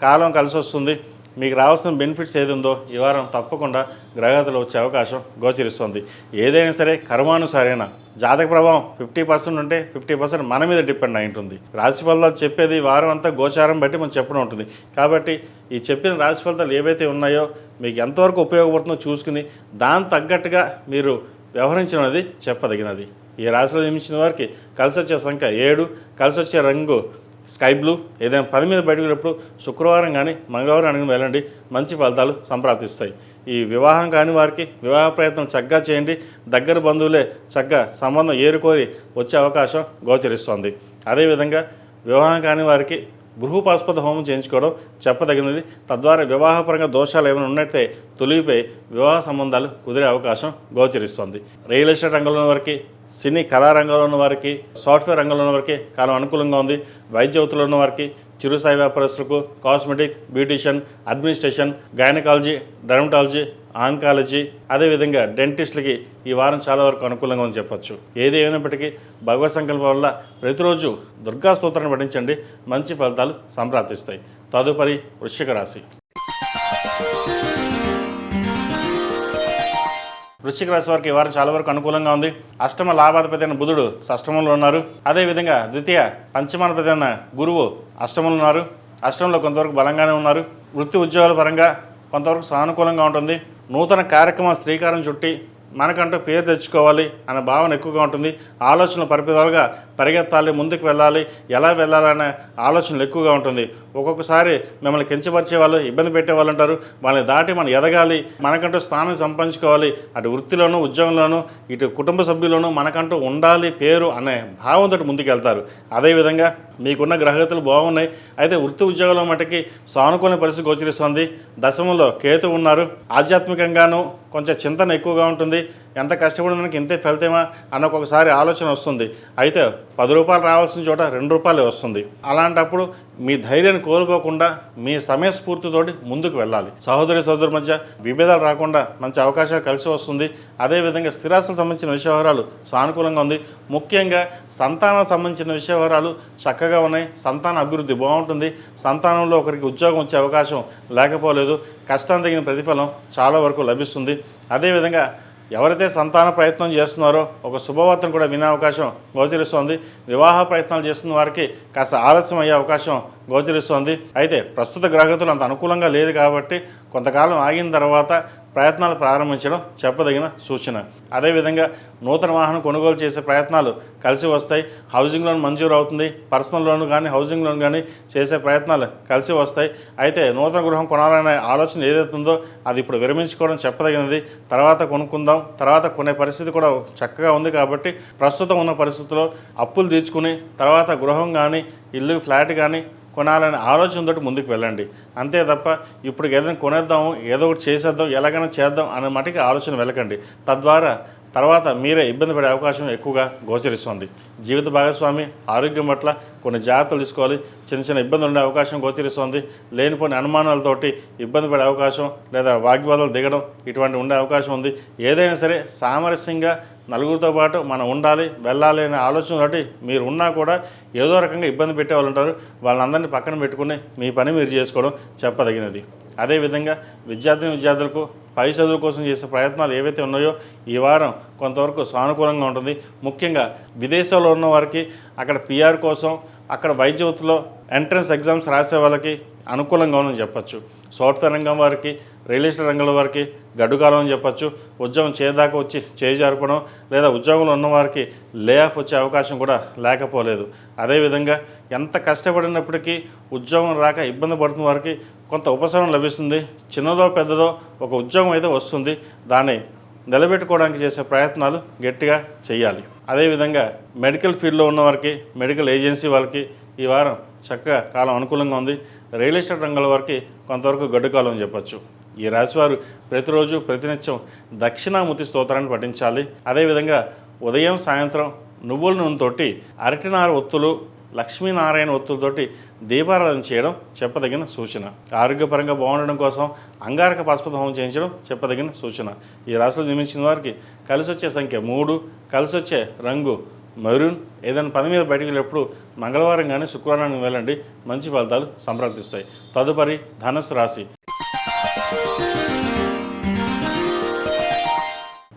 కాలం కలిసి వస్తుంది. మీకు రావాల్సిన బెనిఫిట్స్ ఏది ఉందో ఈ వారం తప్పకుండా గ్రహగతులు వచ్చే అవకాశం గోచరిస్తుంది. ఏదైనా సరే కర్మానుసారేనా జాతక ప్రభావం 50% ఉంటే 50% మన మీద డిపెండ్ అయి ఉంటుంది. రాశి ఫలితాలు చెప్పేది వారం అంతా గోచారం బట్టి మనం చెప్పడం ఉంటుంది. కాబట్టి ఈ చెప్పిన రాశి ఫలితాలు ఏవైతే ఉన్నాయో మీకు ఎంతవరకు ఉపయోగపడుతుందో చూసుకుని దాని తగ్గట్టుగా మీరు వ్యవహరించడం అనేది చెప్పదగినది. ఈ రాశిలో జన్మించిన వారికి కలిసి వచ్చే సంఖ్య 7, కలిసి వచ్చే రంగు స్కై బ్లూ. ఏదైనా పని మీద బయటకు వెళ్ళినప్పుడు శుక్రవారం కానీ మంగళవారం అడిగిన వెళ్ళండి, మంచి ఫలితాలు సంప్రాప్తిస్తాయి. ఈ వివాహం కాని వారికి వివాహ ప్రయత్నం చక్కగా చేయండి. దగ్గర బంధువులే చక్కగా సంబంధం ఏరుకోరి వచ్చే అవకాశం గోచరిస్తోంది. అదేవిధంగా వివాహం కాని వారికి బృహపాస్పద హోమం చేయించుకోవడం చెప్పదగినది. తద్వారా వివాహపరంగా దోషాలు ఏమైనా ఉన్నట్టే తొలిగిపోయి వివాహ సంబంధాలు కుదిరే అవకాశం గోచరిస్తుంది. రియల్ ఎస్టేట్ రంగంలో ఉన్న వారికి, సినీ కళారంగంలో ఉన్న వారికి, సాఫ్ట్వేర్ రంగంలో ఉన్న వారికి కాలం అనుకూలంగా ఉంది. వైద్య వృత్తిలో ఉన్న వారికి, చిరుస్థాయి వ్యాపారస్తులకు, cosmetic, beautician, administration, gynaecology, dermatology, oncology, అదేవిధంగా డెంటిస్టులకి ఈ వారం చాలా వరకు అనుకూలంగా ఉందని చెప్పొచ్చు. ఏది ఏమైనప్పటికీ భగవత్ సంకల్పం వల్ల ప్రతిరోజు దుర్గా స్తోత్రాన్ని పఠించండి, మంచి ఫలితాలు సంప్రాప్తిస్తాయి. తదుపరి వృశ్చిక రాశి. వృశ్చిక రాశి వారికి ఈ వారం చాలా వరకు అనుకూలంగా ఉంది. అష్టమ లాభాధిపతి అయిన బుధుడు షష్టమంలో ఉన్నారు. అదేవిధంగా ద్వితీయ పంచమాధిపతి అయిన గురువు అష్టమంలో ఉన్నారు. అష్టంలో కొంతవరకు బలంగానే ఉన్నారు. వృత్తి ఉద్యోగాల పరంగా కొంతవరకు సానుకూలంగా ఉంటుంది. నూతన కార్యక్రమం శ్రీకారం చుట్టి మనకంటూ పేరు తెచ్చుకోవాలి అనే భావన ఎక్కువగా ఉంటుంది. ఆలోచనలు పరిపదాలుగా పరిగెత్తాలి, ముందుకు వెళ్ళాలి, ఎలా వెళ్ళాలనే ఆలోచనలు ఎక్కువగా ఉంటుంది. ఒక్కొక్కసారి మిమ్మల్ని కించపరిచే వాళ్ళు, ఇబ్బంది పెట్టే వాళ్ళు ఉంటారు. వాళ్ళని దాటి మనం ఎదగాలి, మనకంటూ స్థానం సంపాదించుకోవాలి. అటు వృత్తిలోనూ, ఉద్యోగంలోనూ, ఇటు కుటుంబ సభ్యుల్లోనూ మనకంటూ ఉండాలి పేరు అనే భావంతో ముందుకు వెళ్తారు. అదేవిధంగా మీకున్న గ్రహగతులు బాగున్నాయి. అయితే వృత్తి ఉద్యోగంలో మటుకి సానుకూల పరిస్థితి గోచరిస్తుంది. దశమంలో కేతు ఉన్నారు. ఆధ్యాత్మికంగానూ కొంచెం చింతన ఎక్కువగా ఉంటుంది. ఎంత కష్టపడినానికి ఇంతే ఫలితమా అన్న ఒక్కొక్కసారి ఆలోచన వస్తుంది. అయితే 10 రూపాయలు రావాల్సిన చోట 2 రూపాయలే వస్తుంది. అలాంటప్పుడు మీ ధైర్యాన్ని కోల్పోకుండా మీ సమయస్ఫూర్తితోటి ముందుకు వెళ్ళాలి. సహోదరి సోదరు మధ్య విభేదాలు రాకుండా మంచి అవకాశాలు కలిసి వస్తుంది. అదేవిధంగా స్థిరాస్తులకు సంబంధించిన విషయవరాలు సానుకూలంగా ఉంది. ముఖ్యంగా సంతానానికి సంబంధించిన విషయవరాలు చక్కగా ఉన్నాయి. సంతాన అభివృద్ధి బాగుంటుంది. సంతానంలో ఒకరికి ఉద్యోగం వచ్చే అవకాశం లేకపోలేదు. కష్టం తగిన ప్రతిఫలం చాలా వరకు లభిస్తుంది. అదేవిధంగా ఎవరైతే సంతాన ప్రయత్నం చేస్తున్నారో ఒక శుభవార్తను కూడా వినే అవకాశం గోచరిస్తోంది. వివాహ ప్రయత్నాలు చేస్తున్న వారికి కాస్త ఆలస్యం అయ్యే అవకాశం గోచరిస్తోంది. అయితే ప్రస్తుత గ్రహగతులు అంత అనుకూలంగా లేదు కాబట్టి కొంతకాలం ఆగిన తర్వాత ప్రయత్నాలు ప్రారంభించడం చెప్పదగిన సూచన. అదేవిధంగా నూతన వాహనం కొనుగోలు చేసే ప్రయత్నాలు కలిసి వస్తాయి. హౌసింగ్ లోన్ మంజూరు అవుతుంది. పర్సనల్ లోన్ కానీ హౌసింగ్ లోన్ కానీ చేసే ప్రయత్నాలు కలిసి వస్తాయి. అయితే నూతన గృహం కొనాలనే ఆలోచన ఏదైతుందో అది ఇప్పుడు విరమించుకోవడం చెప్పదగినది. తర్వాత కొనుక్కుందాం, తర్వాత కొనే పరిస్థితి కూడా చక్కగా ఉంది. కాబట్టి ప్రస్తుతం ఉన్న పరిస్థితుల్లో అప్పులు తీర్చుకుని తర్వాత గృహం కానీ, ఇల్లు, ఫ్లాట్ కానీ కొనాలనే ఆలోచనతో ముందుకు వెళ్ళండి. అంతే తప్ప ఇప్పుడు ఏదైనా కొనేద్దాము, ఏదో ఒకటి చేసేద్దాం, ఎలాగైనా చేద్దాం అనే మటుకి ఆలోచన వెళ్ళకండి. తద్వారా తర్వాత మీరే ఇబ్బంది పడే అవకాశం ఎక్కువగా గోచరిస్తుంది. జీవిత భాగస్వామి ఆరోగ్యం పట్ల కొన్ని జాగ్రత్తలు తీసుకోవాలి. చిన్న చిన్న ఇబ్బందులు ఉండే అవకాశం గోచరిస్తుంది. లేనిపోయిన అనుమానాలతోటి ఇబ్బంది పడే అవకాశం లేదా వాగ్వాదాలు దిగడం ఇటువంటి ఉండే అవకాశం ఉంది. ఏదైనా సరే సామరస్యంగా నలుగురితో పాటు మనం ఉండాలి, వెళ్ళాలి అనే ఆలోచనతోటి మీరు ఉన్నా కూడా ఏదో రకంగా ఇబ్బంది పెట్టే వాళ్ళు ఉంటారు. వాళ్ళందరినీ పక్కన పెట్టుకుని మీ పని మీరు చేసుకోవడం చెప్పదగినది. అదేవిధంగా విద్యార్థులకు పై చదువు కోసం చేసే ప్రయత్నాలు ఏవైతే ఉన్నాయో ఈ వారం కొంతవరకు సానుకూలంగా ఉంటుంది. ముఖ్యంగా విదేశాల్లో ఉన్న వారికి అక్కడ పిఆర్ కోసం, అక్కడ వైద్య వృత్తిలో ఎంట్రన్స్ ఎగ్జామ్స్ రాసే వాళ్ళకి అనుకూలంగా ఉందని చెప్పచ్చు. సాఫ్ట్వేర్ రంగం వారికి, రియల్ ఎస్టేట్ రంగంలో వారికి గడ్డుకాలం అని చెప్పచ్చు. ఉద్యోగం చేయదాకా వచ్చి చేజార్పడం లేదా ఉద్యోగంలో ఉన్నవారికి లే ఆఫ్ వచ్చే అవకాశం కూడా లేకపోలేదు. అదేవిధంగా ఎంత కష్టపడినప్పటికీ ఉద్యోగం రాక ఇబ్బంది పడుతున్న వారికి కొంత ఉపశమనం లభిస్తుంది. చిన్నదో పెద్దదో ఒక ఉద్యోగం అయితే వస్తుంది. దాన్ని నిలబెట్టుకోవడానికి చేసే ప్రయత్నాలు గట్టిగా చేయాలి. అదేవిధంగా మెడికల్ ఫీల్డ్లో ఉన్నవారికి, మెడికల్ ఏజెన్సీ వాళ్ళకి ఈ వారం చక్కగా కాలం అనుకూలంగా ఉంది. రియల్ ఎస్టేట్ రంగాల వారికి కొంతవరకు గడ్డు కాలం అని చెప్పచ్చు. ఈ రాశివారు ప్రతిరోజు ప్రతినిత్యం దక్షిణామూర్తి స్తోత్రాన్ని పఠించాలి. అదేవిధంగా ఉదయం సాయంత్రం నువ్వుల నూనెతోటి అరటినార ఒత్తులు, లక్ష్మీనారాయణ ఒత్తులతోటి దీపారాధన చేయడం చెప్పదగిన సూచన. ఆరోగ్యపరంగా బాగుండడం కోసం అంగారక పాశుపత హోమం చేయించడం చెప్పదగిన సూచన. ఈ రాశిలో జన్మించిన వారికి కలిసి వచ్చే సంఖ్య 3, కలిసి వచ్చే రంగు మెరూన్. ఏదైనా పని మీద బయటకు వెళ్ళేప్పుడు మంగళవారం కానీ శుక్రవారం వెళ్ళండి, మంచి ఫలితాలు సంప్రాప్తిస్తాయి. తదుపరి ధనుసు రాశి.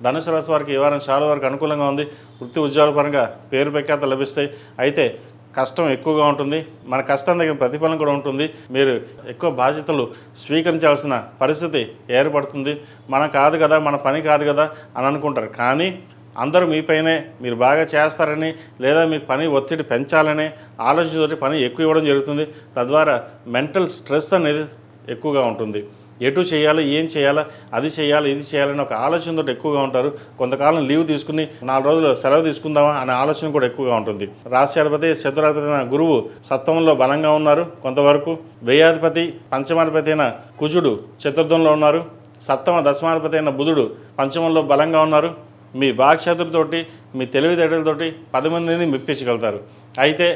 ధనుసు రాశి వారికి ఈ వారం చాలా వరకు అనుకూలంగా ఉంది. వృత్తి ఉద్యోగాల పరంగా పేరు ప్రఖ్యాతలు లభిస్తాయి. అయితే కష్టం ఎక్కువగా ఉంటుంది. మన కష్టం దగ్గర ప్రతిఫలం కూడా ఉంటుంది. మీరు ఎక్కువ బాధ్యతలు స్వీకరించాల్సిన పరిస్థితి ఏర్పడుతుంది. మనం కాదు కదా, మన పని కాదు కదా అని అనుకుంటారు. కానీ అందరూ మీపైనే మీరు బాగా చేస్తారని లేదా మీ పని ఒత్తిడి పెంచాలనే ఆలోచనతోటి పని ఎక్కువ ఇవ్వడం జరుగుతుంది. తద్వారా మెంటల్ స్ట్రెస్ అనేది ఎక్కువగా ఉంటుంది. ఎటు చేయాలి, ఏం చేయాలా, అది చేయాలి, ఇది చేయాలని ఒక ఆలోచనతో ఎక్కువగా ఉంటారు. కొంతకాలం లీవ్ తీసుకుని 4 రోజులు సెలవు తీసుకుందామా అనే ఆలోచన కూడా ఎక్కువగా ఉంటుంది. రాశ్యాధిపతి చతురాధిపతి అయిన గురువు సప్తమంలో బలంగా ఉన్నారు. కొంతవరకు వ్యయాధిపతి పంచమాధిపతి అయిన కుజుడు చతుర్థంలో ఉన్నారు. సప్తమ దశమాధిపతి అయిన బుధుడు పంచమంలో బలంగా ఉన్నారు. మీ వాక్చాతుర్యతోటి మీ తెలివితేటలతోటి 10 మందిని మెప్పించగలుగుతారు. అయితే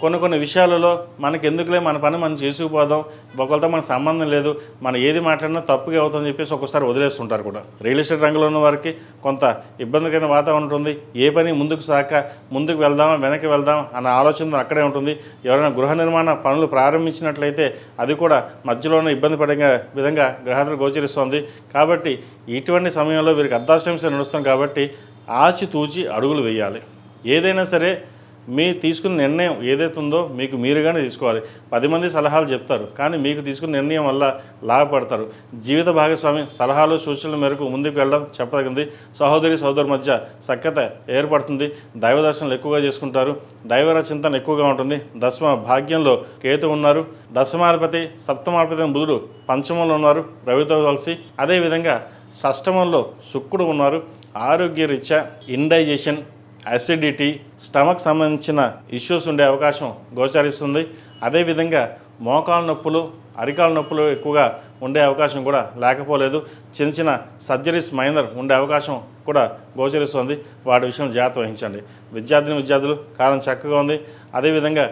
కొన్ని విషయాలలో మనకి ఎందుకులే, మన పని మనం చేసుకుపోదాం, ఒకరితో మనకు సంబంధం లేదు, మనం ఏది మాట్లాడినా తప్పుగా అవుతుందని చెప్పేసి ఒక్కోసారి వదిలేస్తుంటారు కూడా. రియల్ ఎస్టేట్ రంగంలో ఉన్న వారికి కొంత ఇబ్బందికరమైన వాతావరణం ఉంటుంది. ఏ పని ముందుకు సాక ముందుకు వెళ్దాం వెనక్కి వెళ్దాం అన్న ఆలోచన అక్కడే ఉంటుంది. ఎవరైనా గృహ నిర్మాణ పనులు ప్రారంభించినట్లయితే అది కూడా మధ్యలోనే ఇబ్బంది పడే విధంగా గ్రహాలు గోచరిస్తోంది. కాబట్టి ఇటువంటి సమయంలో వీరికి అర్ధాష్టమి నడుస్తుంది. కాబట్టి ఆచితూచి అడుగులు వేయాలి. ఏదైనా సరే మీ తీసుకున్న నిర్ణయం ఏదైతే ఉందో మీకు మీరుగానే తీసుకోవాలి. 10 మంది సలహాలు చెప్తారు, కానీ మీకు తీసుకున్న నిర్ణయం వల్ల లాభపడతారు. జీవిత భాగస్వామి సలహాలు సూచనల మేరకు ముందుకు వెళ్ళడం చెప్పదగింది. సహోదరి మధ్య సఖ్యత ఏర్పడుతుంది. దైవ దర్శనాలు ఎక్కువగా చేసుకుంటారు. దైవ చింతన ఎక్కువగా ఉంటుంది. దశమ భాగ్యంలో కేతు ఉన్నారు. దశమాధిపతి సప్తమాధిపతి బుధుడు పంచమంలో ఉన్నారు రవితో కలిసి. అదేవిధంగా షష్టమంలో శుక్రుడు ఉన్నారు. ఆరోగ్యరీత్యా ఇండైజెషన్, అసిడిటీ, స్టమక్ సంబంధించిన ఇష్యూస్ ఉండే అవకాశం గోచరిస్తుంది. అదేవిధంగా మోకాలు నొప్పులు, అరికాల నొప్పులు ఎక్కువగా ఉండే అవకాశం కూడా లేకపోలేదు. చిన్న సర్జరీస్ మైనర్ ఉండే అవకాశం కూడా గోచరిస్తుంది. వాటి విషయంలో జాగ్రత్త వహించండి. విద్యార్థులు కాలం చక్కగా ఉంది. అదేవిధంగా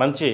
మంచి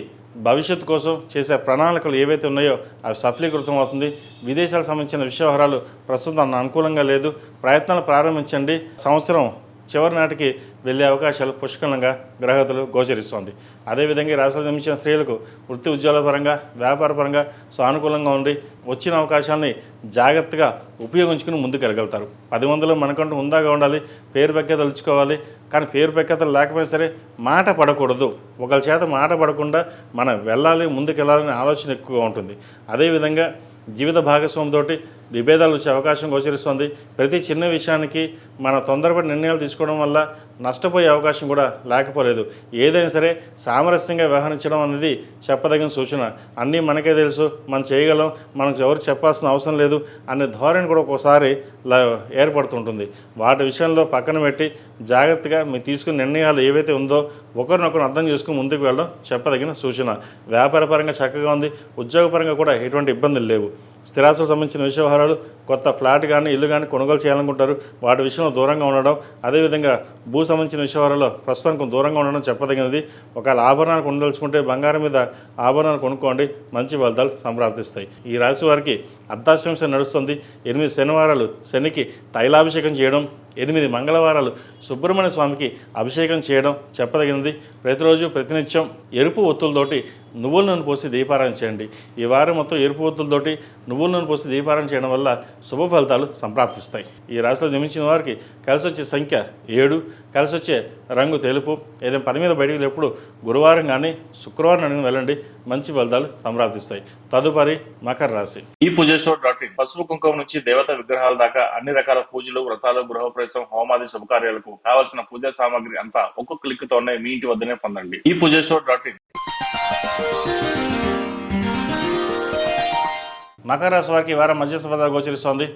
భవిష్యత్తు కోసం చేసే ప్రణాళికలు ఏవైతే ఉన్నాయో అవి సఫలీకృతం అవుతుంది. విదేశాలకు సంబంధించిన వ్యవహారాలు ప్రస్తుతం అనుకూలంగా లేదు. ప్రయత్నాలు ప్రారంభించండి. సంవత్సరం చివరి నాటికి వెళ్ళే అవకాశాలు పుష్కలంగా గ్రహతులు గోచరిస్తోంది. అదేవిధంగా రాశిలో జన్మించిన స్త్రీలకు వృత్తి ఉద్యోగాల పరంగా వ్యాపార పరంగా సానుకూలంగా ఉండి వచ్చిన అవకాశాలని జాగ్రత్తగా ఉపయోగించుకుని ముందుకు వెళ్ళగలుగుతారు. 10 మందిలో మనకంటూ ఉందాగా ఉండాలి. పేరు ప్రఖ్యాతలు ఇచ్చుకోవాలి. కానీ పేరు ప్రఖ్యాతలు లేకపోయినా సరే మాట పడకూడదు. ఒకరి చేత మాట పడకుండా మనం వెళ్ళాలి, ముందుకు వెళ్ళాలనే ఆలోచన ఎక్కువగా ఉంటుంది. అదేవిధంగా జీవిత భాగస్వామితోటి విభేదాలు వచ్చే అవకాశం గోచరిస్తుంది. ప్రతి చిన్న విషయానికి మన తొందరపడి నిర్ణయాలు తీసుకోవడం వల్ల నష్టపోయే అవకాశం కూడా లేకపోలేదు. ఏదైనా సరే సామరస్యంగా వ్యవహరించడం అనేది చెప్పదగిన సూచన. అన్నీ మనకే తెలుసు, మనం చేయగలం, మనకు ఎవరు చెప్పాల్సిన అవసరం లేదు అనే ధోరణి కూడా ఒక్కోసారి ఏర్పడుతుంటుంది. వాటి విషయంలో పక్కన పెట్టి జాగ్రత్తగా మీరు తీసుకున్న నిర్ణయాలు ఏవైతే ఉందో ఒకరినొకరు అర్థం చేసుకుని ముందుకు వెళ్ళడం చెప్పదగిన సూచన. వ్యాపారపరంగా చక్కగా ఉంది. ఉద్యోగపరంగా కూడా ఎటువంటి ఇబ్బందులు లేవు. స్థిరాస్తులకు సంబంధించిన వ్యవహారాలు, కొత్త ఫ్లాట్ కానీ ఇల్లు కానీ కొనుగోలు చేయాలనుకుంటారు. వాటి విషయంలో దూరంగా ఉండడం, అదేవిధంగా భూ సంబంధించిన వ్యవహారాల్లో ప్రస్తుతానికి దూరంగా ఉండడం చెప్పదగినది. ఒకవేళ ఆభరణాలు కొనదలుచుకుంటే బంగారం మీద ఆభరణాలు కొనుక్కోండి, మంచి ఫలితాలు సంప్రాప్తిస్తాయి. ఈ రాశి వారికి అర్ధాష్టమి నడుస్తుంది. 8 శనివారాలు శనికి తైలాభిషేకం చేయడం, 8 మంగళవారాలు సుబ్రహ్మణ్య స్వామికి అభిషేకం చేయడం చెప్పదగినది. ప్రతిరోజు ప్రతినిత్యం ఎరుపు ఒత్తులతోటి నువ్వుల నూనె పోసి దీపారాయణ చేయండి. ఈ వారం మొత్తం ఎరుపు ఒత్తులతోటి నువ్వుల నూనె పోసి దీపారాయణ చేయడం వల్ల శుభ ఫలితాలు సంప్రాప్తిస్తాయి. ఈ రాశిలో జన్మించిన వారికి కలిసి వచ్చే సంఖ్య 7, కలిసి వచ్చే రంగు తెలుపు. ఏదైనా పని మీద బయటికి ఎప్పుడు గురువారం కానీ శుక్రవారం అడిగిన వెళ్ళండి, మంచి ఫలితాలు సంప్రాప్తిస్తాయి. తదుపరి మకర రాశి. ఈ పూజస్టోర్.in పసుపు కుంకుమ నుంచి దేవత విగ్రహాల దాకా అన్ని రకాల పూజలు, వ్రతాలు, గృహప్రవేశం, హోమాది శుభకార్యాలకు కావలసిన పూజా సామాగ్రి అంతా ఒక్కొక్క క్లిక్ తోనే మీ ఇంటి వద్దనే పొందండి. ఈ పూజస్టోర్.in. మకర రాశి వారికి ఈ వారం మధ్యస్థ ఫలితాలు గోచరిస్తోంది.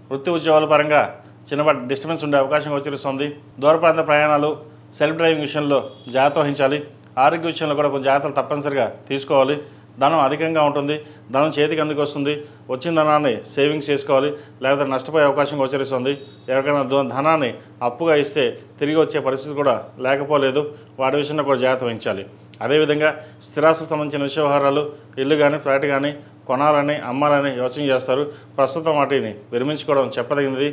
వృత్తి ఉద్యోగాల పరంగా చిన్నపాటి డిస్టర్బెన్స్ ఉండే అవకాశం గోచరిస్తోంది. దూర ప్రాంత ప్రయాణాలు, సెల్ఫ్ డ్రైవింగ్ విషయంలో జాగ్రత్త వహించాలి. ఆరోగ్య విషయంలో కూడా కొంచెం జాగ్రత్తలు తప్పనిసరిగా తీసుకోవాలి. ధనం అధికంగా ఉంటుంది. ధనం చేతికి అందుకు వస్తుంది. వచ్చిన ధనాన్ని సేవింగ్స్ చేసుకోవాలి, లేకపోతే నష్టపోయే అవకాశం గోచరిస్తుంది. ఎవరికైనా ధనాన్ని అప్పుగా ఇస్తే తిరిగి వచ్చే పరిస్థితి కూడా లేకపోలేదు. వాటి విషయంలో కూడా జాగ్రత్త వహించాలి. అదేవిధంగా స్థిరాస్తులకు సంబంధించిన వ్యవహారాలు, ఇల్లు కానీ ఫ్లాట్ కానీ కొనాలని అమ్మాలని యోచన చేస్తారు. ప్రస్తుతం వాటిని విరమించుకోవడం చెప్పదగినది.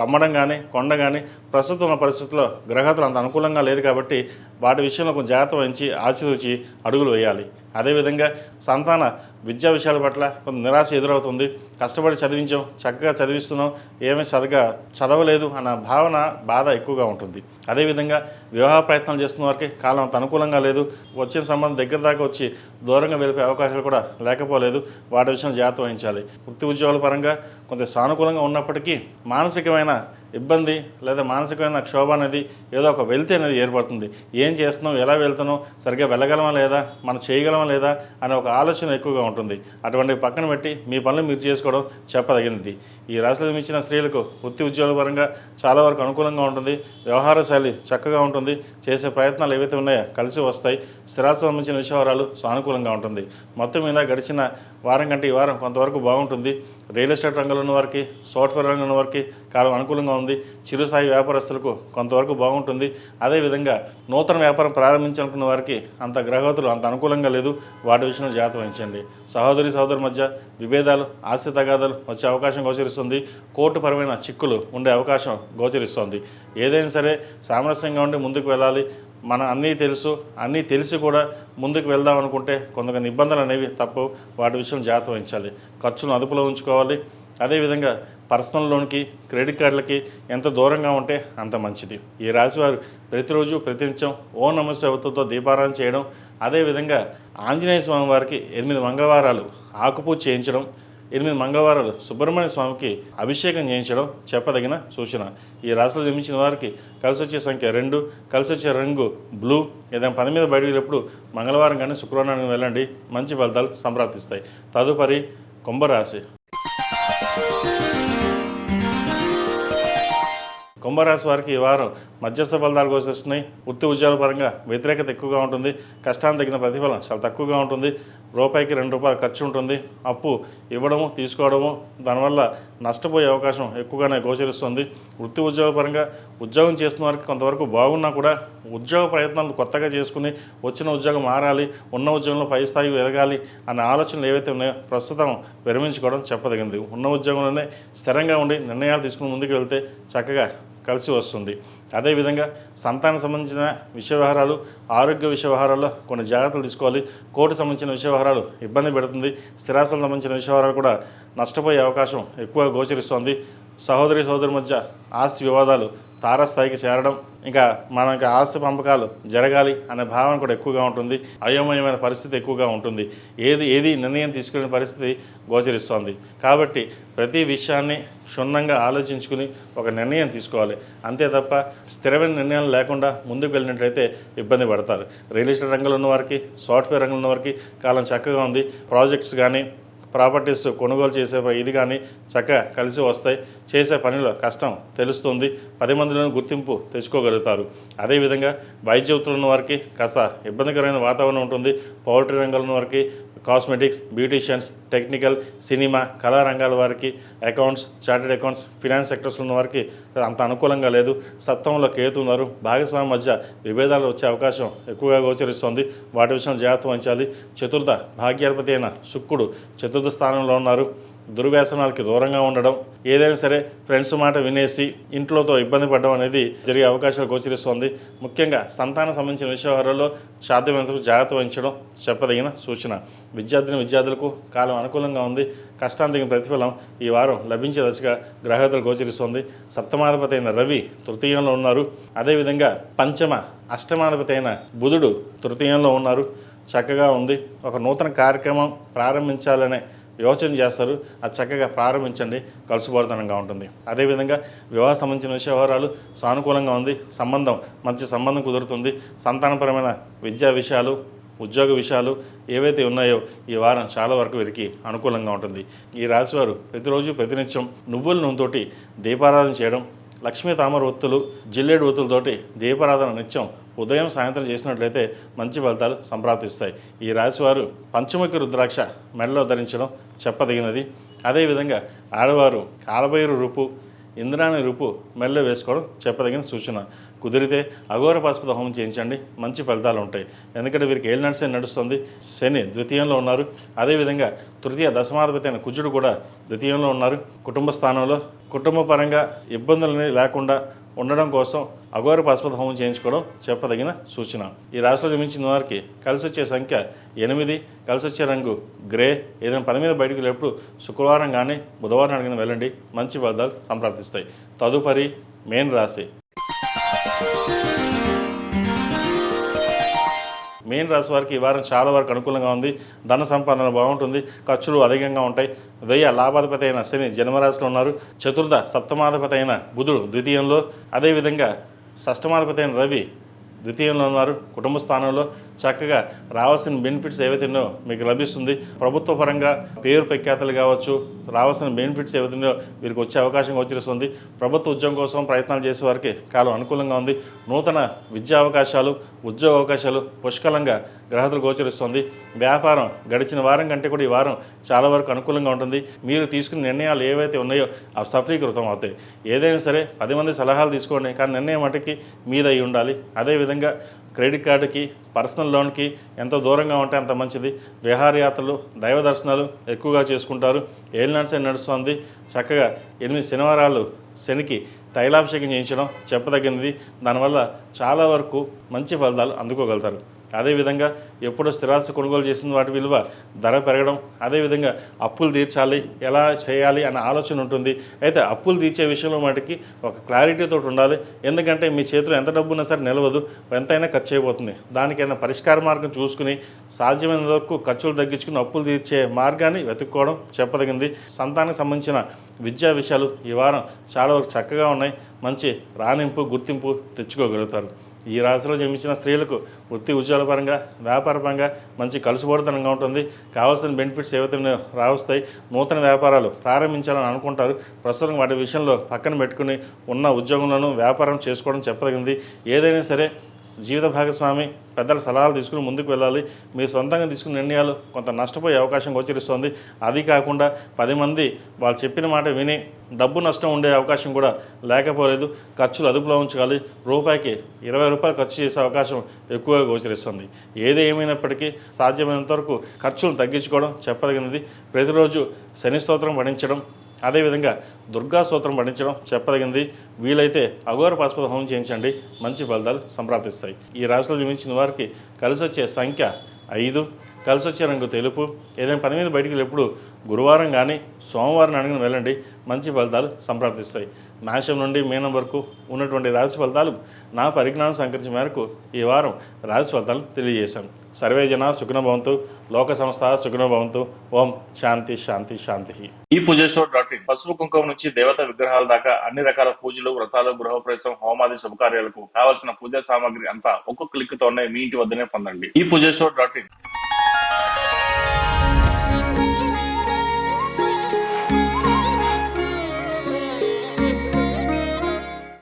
అమ్మడం కానీ కొండ కానీ ప్రస్తుతం ఉన్న పరిస్థితుల్లో గ్రహతులు అంత అనుకూలంగా లేదు కాబట్టి వాటి విషయంలో కొంచెం జాగ్రత్త వహించి ఆచితూచి అడుగులు వేయాలి. అదేవిధంగా సంతాన విద్యా విషయాల పట్ల కొంత నిరాశ ఎదురవుతుంది. కష్టపడి చదివించాం, చక్కగా చదివిస్తున్నాం, ఏమీ సరిగా చదవలేదు అన్న భావన, బాధ ఎక్కువగా ఉంటుంది. అదేవిధంగా వివాహ ప్రయత్నాలు చేస్తున్న వారికి కాలం అంత అనుకూలంగా లేదు. వచ్చిన సంబంధం దగ్గర దాకా వచ్చి దూరంగా వెళ్ళిపోయే అవకాశాలు కూడా లేకపోలేదు. వాటి విషయం జాగ్రత్త వహించాలి. వృత్తి ఉద్యోగాల పరంగా కొంత సానుకూలంగా ఉన్నప్పటికీ మానసికమైన ఇబ్బంది లేదా మానసికమైన క్షోభ అనేది ఏదో ఒక వెళ్తే అనేది ఏర్పడుతుంది. ఏం చేస్తున్నాం, ఎలా వెళ్తున్నాం, సరిగ్గా వెళ్ళగలమా లేదా, మనం చేయగలమా లేదా అనే ఒక ఆలోచన ఎక్కువగా ఉంటుంది. అటువంటి పక్కన పెట్టి మీ పనులు మీరు చేసుకోవడం చెప్పదగినది. ఈ రాశిలో జన్మించిన స్త్రీలకు వృత్తి ఉద్యోగాల పరంగా చాలా వరకు అనుకూలంగా ఉంటుంది. వ్యవహార శైలి చక్కగా ఉంటుంది. చేసే ప్రయత్నాలు ఏవైతే ఉన్నాయో కలిసి వస్తాయి. స్థిరాస్తి సంబంధించిన విషయాలు సానుకూలంగా ఉంటుంది. మొత్తం మీద గడిచిన వారం కంటే ఈ వారం కొంతవరకు బాగుంటుంది. రియల్ ఎస్టేట్ రంగంలో ఉన్న వారికి, సాఫ్ట్వేర్ రంగంలో ఉన్న వారికి కాలం అనుకూలంగా ఉంది. చిరుస్థాయి వ్యాపారస్తులకు కొంతవరకు బాగుంటుంది. అదేవిధంగా నూతన వ్యాపారం ప్రారంభించాలనుకున్న వారికి అంత గ్రహగతులు అంత అనుకూలంగా లేదు. వాటి విషయంలో జాగ్రత్త వహించండి. సహోదరి మధ్య విభేదాలు, ఆస్తి తగాదాలు వచ్చే అవకాశం గోచరిస్తుంది. కోర్టుపరమైన చిక్కులు ఉండే అవకాశం గోచరిస్తుంది. ఏదైనా సరే సామరస్యంగా ఉండి ముందుకు వెళ్ళాలి. మనం అన్నీ తెలిసి కూడా ముందుకు వెళ్దాం అనుకుంటే కొంత ఇబ్బందులు అనేవి తప్పు. వాటి విషయం జాగ్రత్త వహించాలి. ఖర్చును అదుపులో ఉంచుకోవాలి. అదేవిధంగా పర్సనల్ లోన్కి, క్రెడిట్ కార్డులకి ఎంత దూరంగా ఉంటే అంత మంచిది. ఈ రాశివారు ప్రతిరోజు ప్రతినిత్యం ఓం నమః శివాయతో దీపారాధన చేయడం, అదేవిధంగా ఆంజనేయ స్వామి వారికి 8 మంగళవారాలు ఆకుపూజ చేయించడం, 8 మంగళవారాలు సుబ్రహ్మణ్య స్వామికి అభిషేకం చేయించడం చెప్పదగిన సూచన. ఈ రాశిలో జన్మించిన వారికి కలిసి వచ్చే సంఖ్య 2, కలిసి వచ్చే రంగు బ్లూ. ఏదైనా పని మీద బయటకు మంగళవారం కానీ శుక్రవారం వెళ్ళండి, మంచి ఫలితాలు సంప్రాప్తిస్తాయి. తదుపరి కుంభరాశి. కుంభరాశి వారికి ఈ వారం మధ్యస్థ ఫలితాలు గోచరిస్తున్నాయి. వృత్తి ఉద్యోగాల పరంగా వ్యతిరేకత ఎక్కువగా ఉంటుంది. కష్టానికి తగిన ప్రతిఫలం చాలా తక్కువగా ఉంటుంది. రూపాయికి 2 రూపాయలు ఖర్చు ఉంటుంది. అప్పు ఇవ్వడము, తీసుకోవడము, దానివల్ల నష్టపోయే అవకాశం ఎక్కువగానే గోచరిస్తుంది. వృత్తి ఉద్యోగాల పరంగా ఉద్యోగం చేస్తున్న వారికి కొంతవరకు బాగున్నా కూడా ఉద్యోగ ప్రయత్నాలు కొత్తగా చేసుకుని వచ్చిన ఉద్యోగం మారాలి, ఉన్న ఉద్యోగంలో పై స్థాయికి ఎదగాలి అనే ఆలోచనలు ఏవైతే ఉన్నాయో ప్రస్తుతం విరమించుకోవడం చెప్పదగింది. ఉన్న ఉద్యోగంలోనే స్థిరంగా ఉండి నిర్ణయాలు తీసుకుని ముందుకు వెళ్తే చక్కగా కలిసి వస్తుంది. అదేవిధంగా సంతానం సంబంధించిన విషయ వ్యవహారాలు, ఆరోగ్య విషయ వ్యవహారాల్లో కొన్ని జాగ్రత్తలు తీసుకోవాలి. కోర్టు సంబంధించిన విషయ వ్యవహారాలు ఇబ్బంది పెడుతుంది. స్థిరాస్తులకు సంబంధించిన విషయ వ్యవహారాలు కూడా నష్టపోయే అవకాశం ఎక్కువగా గోచరిస్తోంది. సహోదరి మధ్య ఆస్తి వివాదాలు తారస్థాయికి చేరడం, ఇంకా మనకి ఆస్తి పంపకాలు జరగాలి అనే భావన కూడా ఎక్కువగా ఉంటుంది. అయోమయమైన పరిస్థితి ఎక్కువగా ఉంటుంది. ఏది నిర్ణయం తీసుకునే పరిస్థితి గోచరిస్తోంది. కాబట్టి ప్రతి విషయాన్ని క్షుణ్ణంగా ఆలోచించుకుని ఒక నిర్ణయం తీసుకోవాలి. అంతే తప్ప స్థిరమైన నిర్ణయాలు లేకుండా ముందుకు వెళ్ళినట్లయితే ఇబ్బంది పడతారు. రియల్ ఎస్టేట్ రంగంలో ఉన్నవారికి, సాఫ్ట్వేర్ రంగంలో ఉన్నవారికి కాలం చక్కగా ఉంది. ప్రాజెక్ట్స్ కానీ, ప్రాపర్టీస్ కొనుగోలు చేసే ఇది కానీ చక్కగా కలిసి వస్తాయి. చేసే పనిలో కష్టం తెలుస్తుంది. 10 మందిలోనూ గుర్తింపు తెచ్చుకోగలుగుతారు. అదేవిధంగా వైద్య వృత్తులు ఉన్న వారికి కాస్త ఇబ్బందికరమైన వాతావరణం ఉంటుంది. పౌల్ట్రీ రంగంలో ఉన్న వారికి, కాస్మెటిక్స్, బ్యూటీషియన్స్, టెక్నికల్, సినిమా, కళా రంగాల వారికి, అకౌంట్స్, చార్టెడ్ అకౌంట్స్, ఫినాన్స్ సెక్టర్స్లో ఉన్న వారికి అంత అనుకూలంగా లేదు. సప్తమంలో కేతు ఉన్నారు. భాగస్వామి మధ్య విభేదాలు వచ్చే అవకాశం ఎక్కువగా గోచరిస్తోంది. వాటి విషయం జాగ్రత్త వహించాలి. చతుర్థ భాగ్యాధిపతి అయిన శుక్రుడు చతుర్థ స్థానంలో ఉన్నారు. దుర్వ్యసనాలకి దూరంగా ఉండడం, ఏదైనా సరే ఫ్రెండ్స్ మాట వినేసి ఇంట్లోతో ఇబ్బంది పడడం అనేది జరిగే అవకాశాలు గోచరిస్తోంది. ముఖ్యంగా సంతానం సంబంధించిన విషయాలలో సాధ్యమైనంతకు జాగ్రత్త వహించడం చెప్పదగిన సూచన. విద్యార్థులకు కాలం అనుకూలంగా ఉంది. కష్టానికి తగిన ప్రతిఫలం ఈ వారం లభించే దశగా గ్రహగతులు గోచరిస్తోంది. సప్తమాధిపతి అయిన రవి తృతీయంలో ఉన్నారు. అదేవిధంగా పంచమ, అష్టమాధిపతి అయిన బుధుడు తృతీయంలో ఉన్నారు. చక్కగా ఉంది. ఒక నూతన కార్యక్రమం ప్రారంభించాలనే యోచన చేస్తారు. అది చక్కగా ప్రారంభించండి, కలుసుబోతనంగా ఉంటుంది. అదేవిధంగా వివాహ సంబంధించిన విషయాలు సానుకూలంగా ఉంది. మంచి సంబంధం కుదురుతుంది. సంతానపరమైన విద్యా విషయాలు, ఉద్యోగ విషయాలు ఏవైతే ఉన్నాయో ఈ వారం చాలా వరకు వీరికి అనుకూలంగా ఉంటుంది. ఈ రాశివారు ప్రతిరోజు ప్రతినిత్యం నువ్వుల నూనెతోటి దీపారాధన చేయడం, లక్ష్మీ తామర ఒత్తులు, జిల్లేడు ఒత్తులతోటి దీపారాధన నిత్యం ఉదయం సాయంత్రం చేసినట్లయితే మంచి ఫలితాలు సంప్రాప్తిస్తాయి. ఈ రాశివారు పంచముఖి రుద్రాక్ష మెడలో ధరించడం చెప్పదగినది. అదేవిధంగా ఆడవారు కాలభైరు రూపు, ఇంద్రాణి రూపు మెడలో వేసుకోవడం చెప్పదగిన సూచన. కుదిరితే అఘోర పాశుపత హోమం చేయించండి, మంచి ఫలితాలు ఉంటాయి. ఎందుకంటే వీరికి ఏలినాటి శని నడుస్తుంది. శని ద్వితీయంలో ఉన్నారు. అదేవిధంగా తృతీయ దశమాధిపతి అయిన కుజుడు కూడా ద్వితీయంలో ఉన్నారు. కుటుంబ స్థానంలో కుటుంబ పరంగా ఇబ్బందులని లేకుండా ఉండడం కోసం అఘోర పశుపతి హోమం చేయించుకోవడం చెప్పదగిన సూచన. ఈ రాశిలో జన్మించిన వారికి కలిసి వచ్చే సంఖ్య 8, కలిసి వచ్చే రంగు గ్రే. ఏదైనా పని మీద బయటకు వెళ్ళేప్పుడు శుక్రవారం కానీ బుధవారం అడిగిన వెళ్ళండి, మంచి ఫలితాలు సంప్రాప్తిస్తాయి. తదుపరి మేన్ రాశి. మేన్ రాశి వారికి ఈ వారం చాలా వరకు అనుకూలంగా ఉంది. ధన సంపాదన బాగుంటుంది, ఖర్చులు అధికంగా ఉంటాయి. లాభాధిపతి అయిన శని జన్మరాశిలో ఉన్నారు. చతుర్థ సప్తమాధిపతి అయిన బుధుడు ద్వితీయంలో, అదేవిధంగా షష్టమాధిపతి అయిన రవి ద్వితీయంలో ఉన్నారు. కుటుంబ స్థానంలో చక్కగా రావాల్సిన బెనిఫిట్స్ ఏవైతున్నాయో మీకు లభిస్తుంది. ప్రభుత్వ పరంగా పేరు ప్రఖ్యాతలు కావచ్చు, రావాల్సిన బెనిఫిట్స్ ఏవైతున్నాయో వీరికి వచ్చే అవకాశం గోచరిస్తుంది. ప్రభుత్వ ఉద్యోగం కోసం ప్రయత్నాలు చేసే వారికి కాలం అనుకూలంగా ఉంది. నూతన విద్యా అవకాశాలు, ఉద్యోగ అవకాశాలు పుష్కలంగా గ్రహతులు గోచరిస్తుంది. వ్యాపారం గడిచిన వారం కంటే కూడా ఈ వారం చాలా వరకు అనుకూలంగా ఉంటుంది. మీరు తీసుకున్న నిర్ణయాలు ఏవైతే ఉన్నాయో అవి సఫలీకృతం అవుతాయి. ఏదైనా సరే 10 మంది సలహాలు తీసుకోండి, కానీ నిర్ణయం మటుకి మీదై ఉండాలి. అదేవిధంగా క్రెడిట్ కార్డుకి, పర్సనల్ లోన్కి ఎంత దూరంగా ఉంటే అంత మంచిది. విహారయాత్రలు, దైవ దర్శనాలు ఎక్కువగా చేసుకుంటారు. ఏలినాటి శని నడుస్తుంది. చక్కగా 8 శనివారాలు శనికి తైలాభిషేకం చేయించడం చెప్పదగినది. దానివల్ల చాలా వరకు మంచి ఫలితాలు అందుకోగలుగుతారు. అదేవిధంగా ఎప్పుడో స్థిరాస్తి కొనుగోలు చేసిన వాటి విలువ ధర పెరగడం, అదేవిధంగా అప్పులు తీర్చాలి, ఎలా చేయాలి అన్న ఆలోచన ఉంటుంది. అయితే అప్పులు తీర్చే విషయంలో మటుకి ఒక క్లారిటీతో ఉండాలి. ఎందుకంటే మీ చేతిలో ఎంత డబ్బు ఉన్నా సరే నిలవదు, ఎంతైనా ఖర్చు అయిపోతుంది. దానికైనా పరిష్కార మార్గం చూసుకుని సాధ్యమైన వరకు ఖర్చులు తగ్గించుకుని అప్పులు తీర్చే మార్గాన్ని వెతుక్కోవడం చెప్పదగింది. సంతానానికి సంబంధించిన విద్యా విషయాలు ఈ వారం చాలా వరకు చక్కగా ఉన్నాయి. మంచి రాణింపు, గుర్తింపు తెచ్చుకోగలుగుతారు. ఈ రాశిలో జన్మించిన స్త్రీలకు వృత్తి ఉద్యోగాల పరంగా, వ్యాపార పరంగా మంచి కలుసుబోడుతనంగా ఉంటుంది. కావాల్సిన బెనిఫిట్స్ ఏవైతే రావస్తాయి. నూతన వ్యాపారాలు ప్రారంభించాలని అనుకుంటారు. ప్రస్తుతం వాటి విషయంలో పక్కన పెట్టుకుని ఉన్న ఉద్యోగంలోనూ వ్యాపారం చేసుకోవడం చెప్పదగింది. ఏదైనా సరే జీవిత భాగస్వామి పెద్దల సలహాలు తీసుకుని ముందుకు వెళ్ళాలి. మీరు సొంతంగా తీసుకున్న నిర్ణయాలు కొంత నష్టపోయే అవకాశం గోచరిస్తోంది. అది కాకుండా 10 మంది వాళ్ళు చెప్పిన మాట విని డబ్బు నష్టం ఉండే అవకాశం కూడా లేకపోలేదు. ఖర్చులు అదుపులో ఉంచాలి. రూపాయికి 20 రూపాయలు ఖర్చు చేసే అవకాశం ఎక్కువగా గోచరిస్తుంది. ఏది ఏమైనప్పటికీ సాధ్యమైనంత వరకు ఖర్చులు తగ్గించుకోవడం చెప్పదగినది. ప్రతిరోజు శని స్తోత్రం పఠించడం, అదేవిధంగా దుర్గా స్తోత్రం పఠించడం చెప్పదగింది. వీలైతే అఘోర పశుపతి హోమం చేయించండి, మంచి ఫలితాలు సంప్రాప్తిస్తాయి. ఈ రాశిలో జన్మించిన వారికి కలిసి వచ్చే సంఖ్య 5, కలిసి వచ్చే రంగు తెలుపు. ఏదైనా పని మీద బయటికి వెళ్ళినప్పుడు గురువారం కానీ సోమవారం అడిగిన వెళ్ళండి, మంచి ఫలితాలు సంప్రాప్తిస్తాయి. మేషం నుండి మీనం వరకు ఉన్నటువంటి రాశి ఫలితాలు నా పరిజ్ఞానం సంకరించిన మేరకు ఈ వారం రాశి ఫలితాలు తెలియజేశాం. సర్వే జన సుఖినో భవంతు, లోక సంస్థ సుఖినో భవంతు. ఓం శాంతి శాంతి శాంతి. ఈ పూజస్టోర్.in పసుపు కుంకుమ నుంచి దేవతా విగ్రహాల దాకా అన్ని రకాల పూజలు, వ్రతాలు, గృహప్రవేశం, హోమాది శుభకార్యాలకు కావాల్సిన పూజా సామాగ్రి అంతా ఒక్కొక్క క్లిక్ తోనే మీ ఇంటి వద్దనే పొందండి. ఈ పూజస్టోర్.in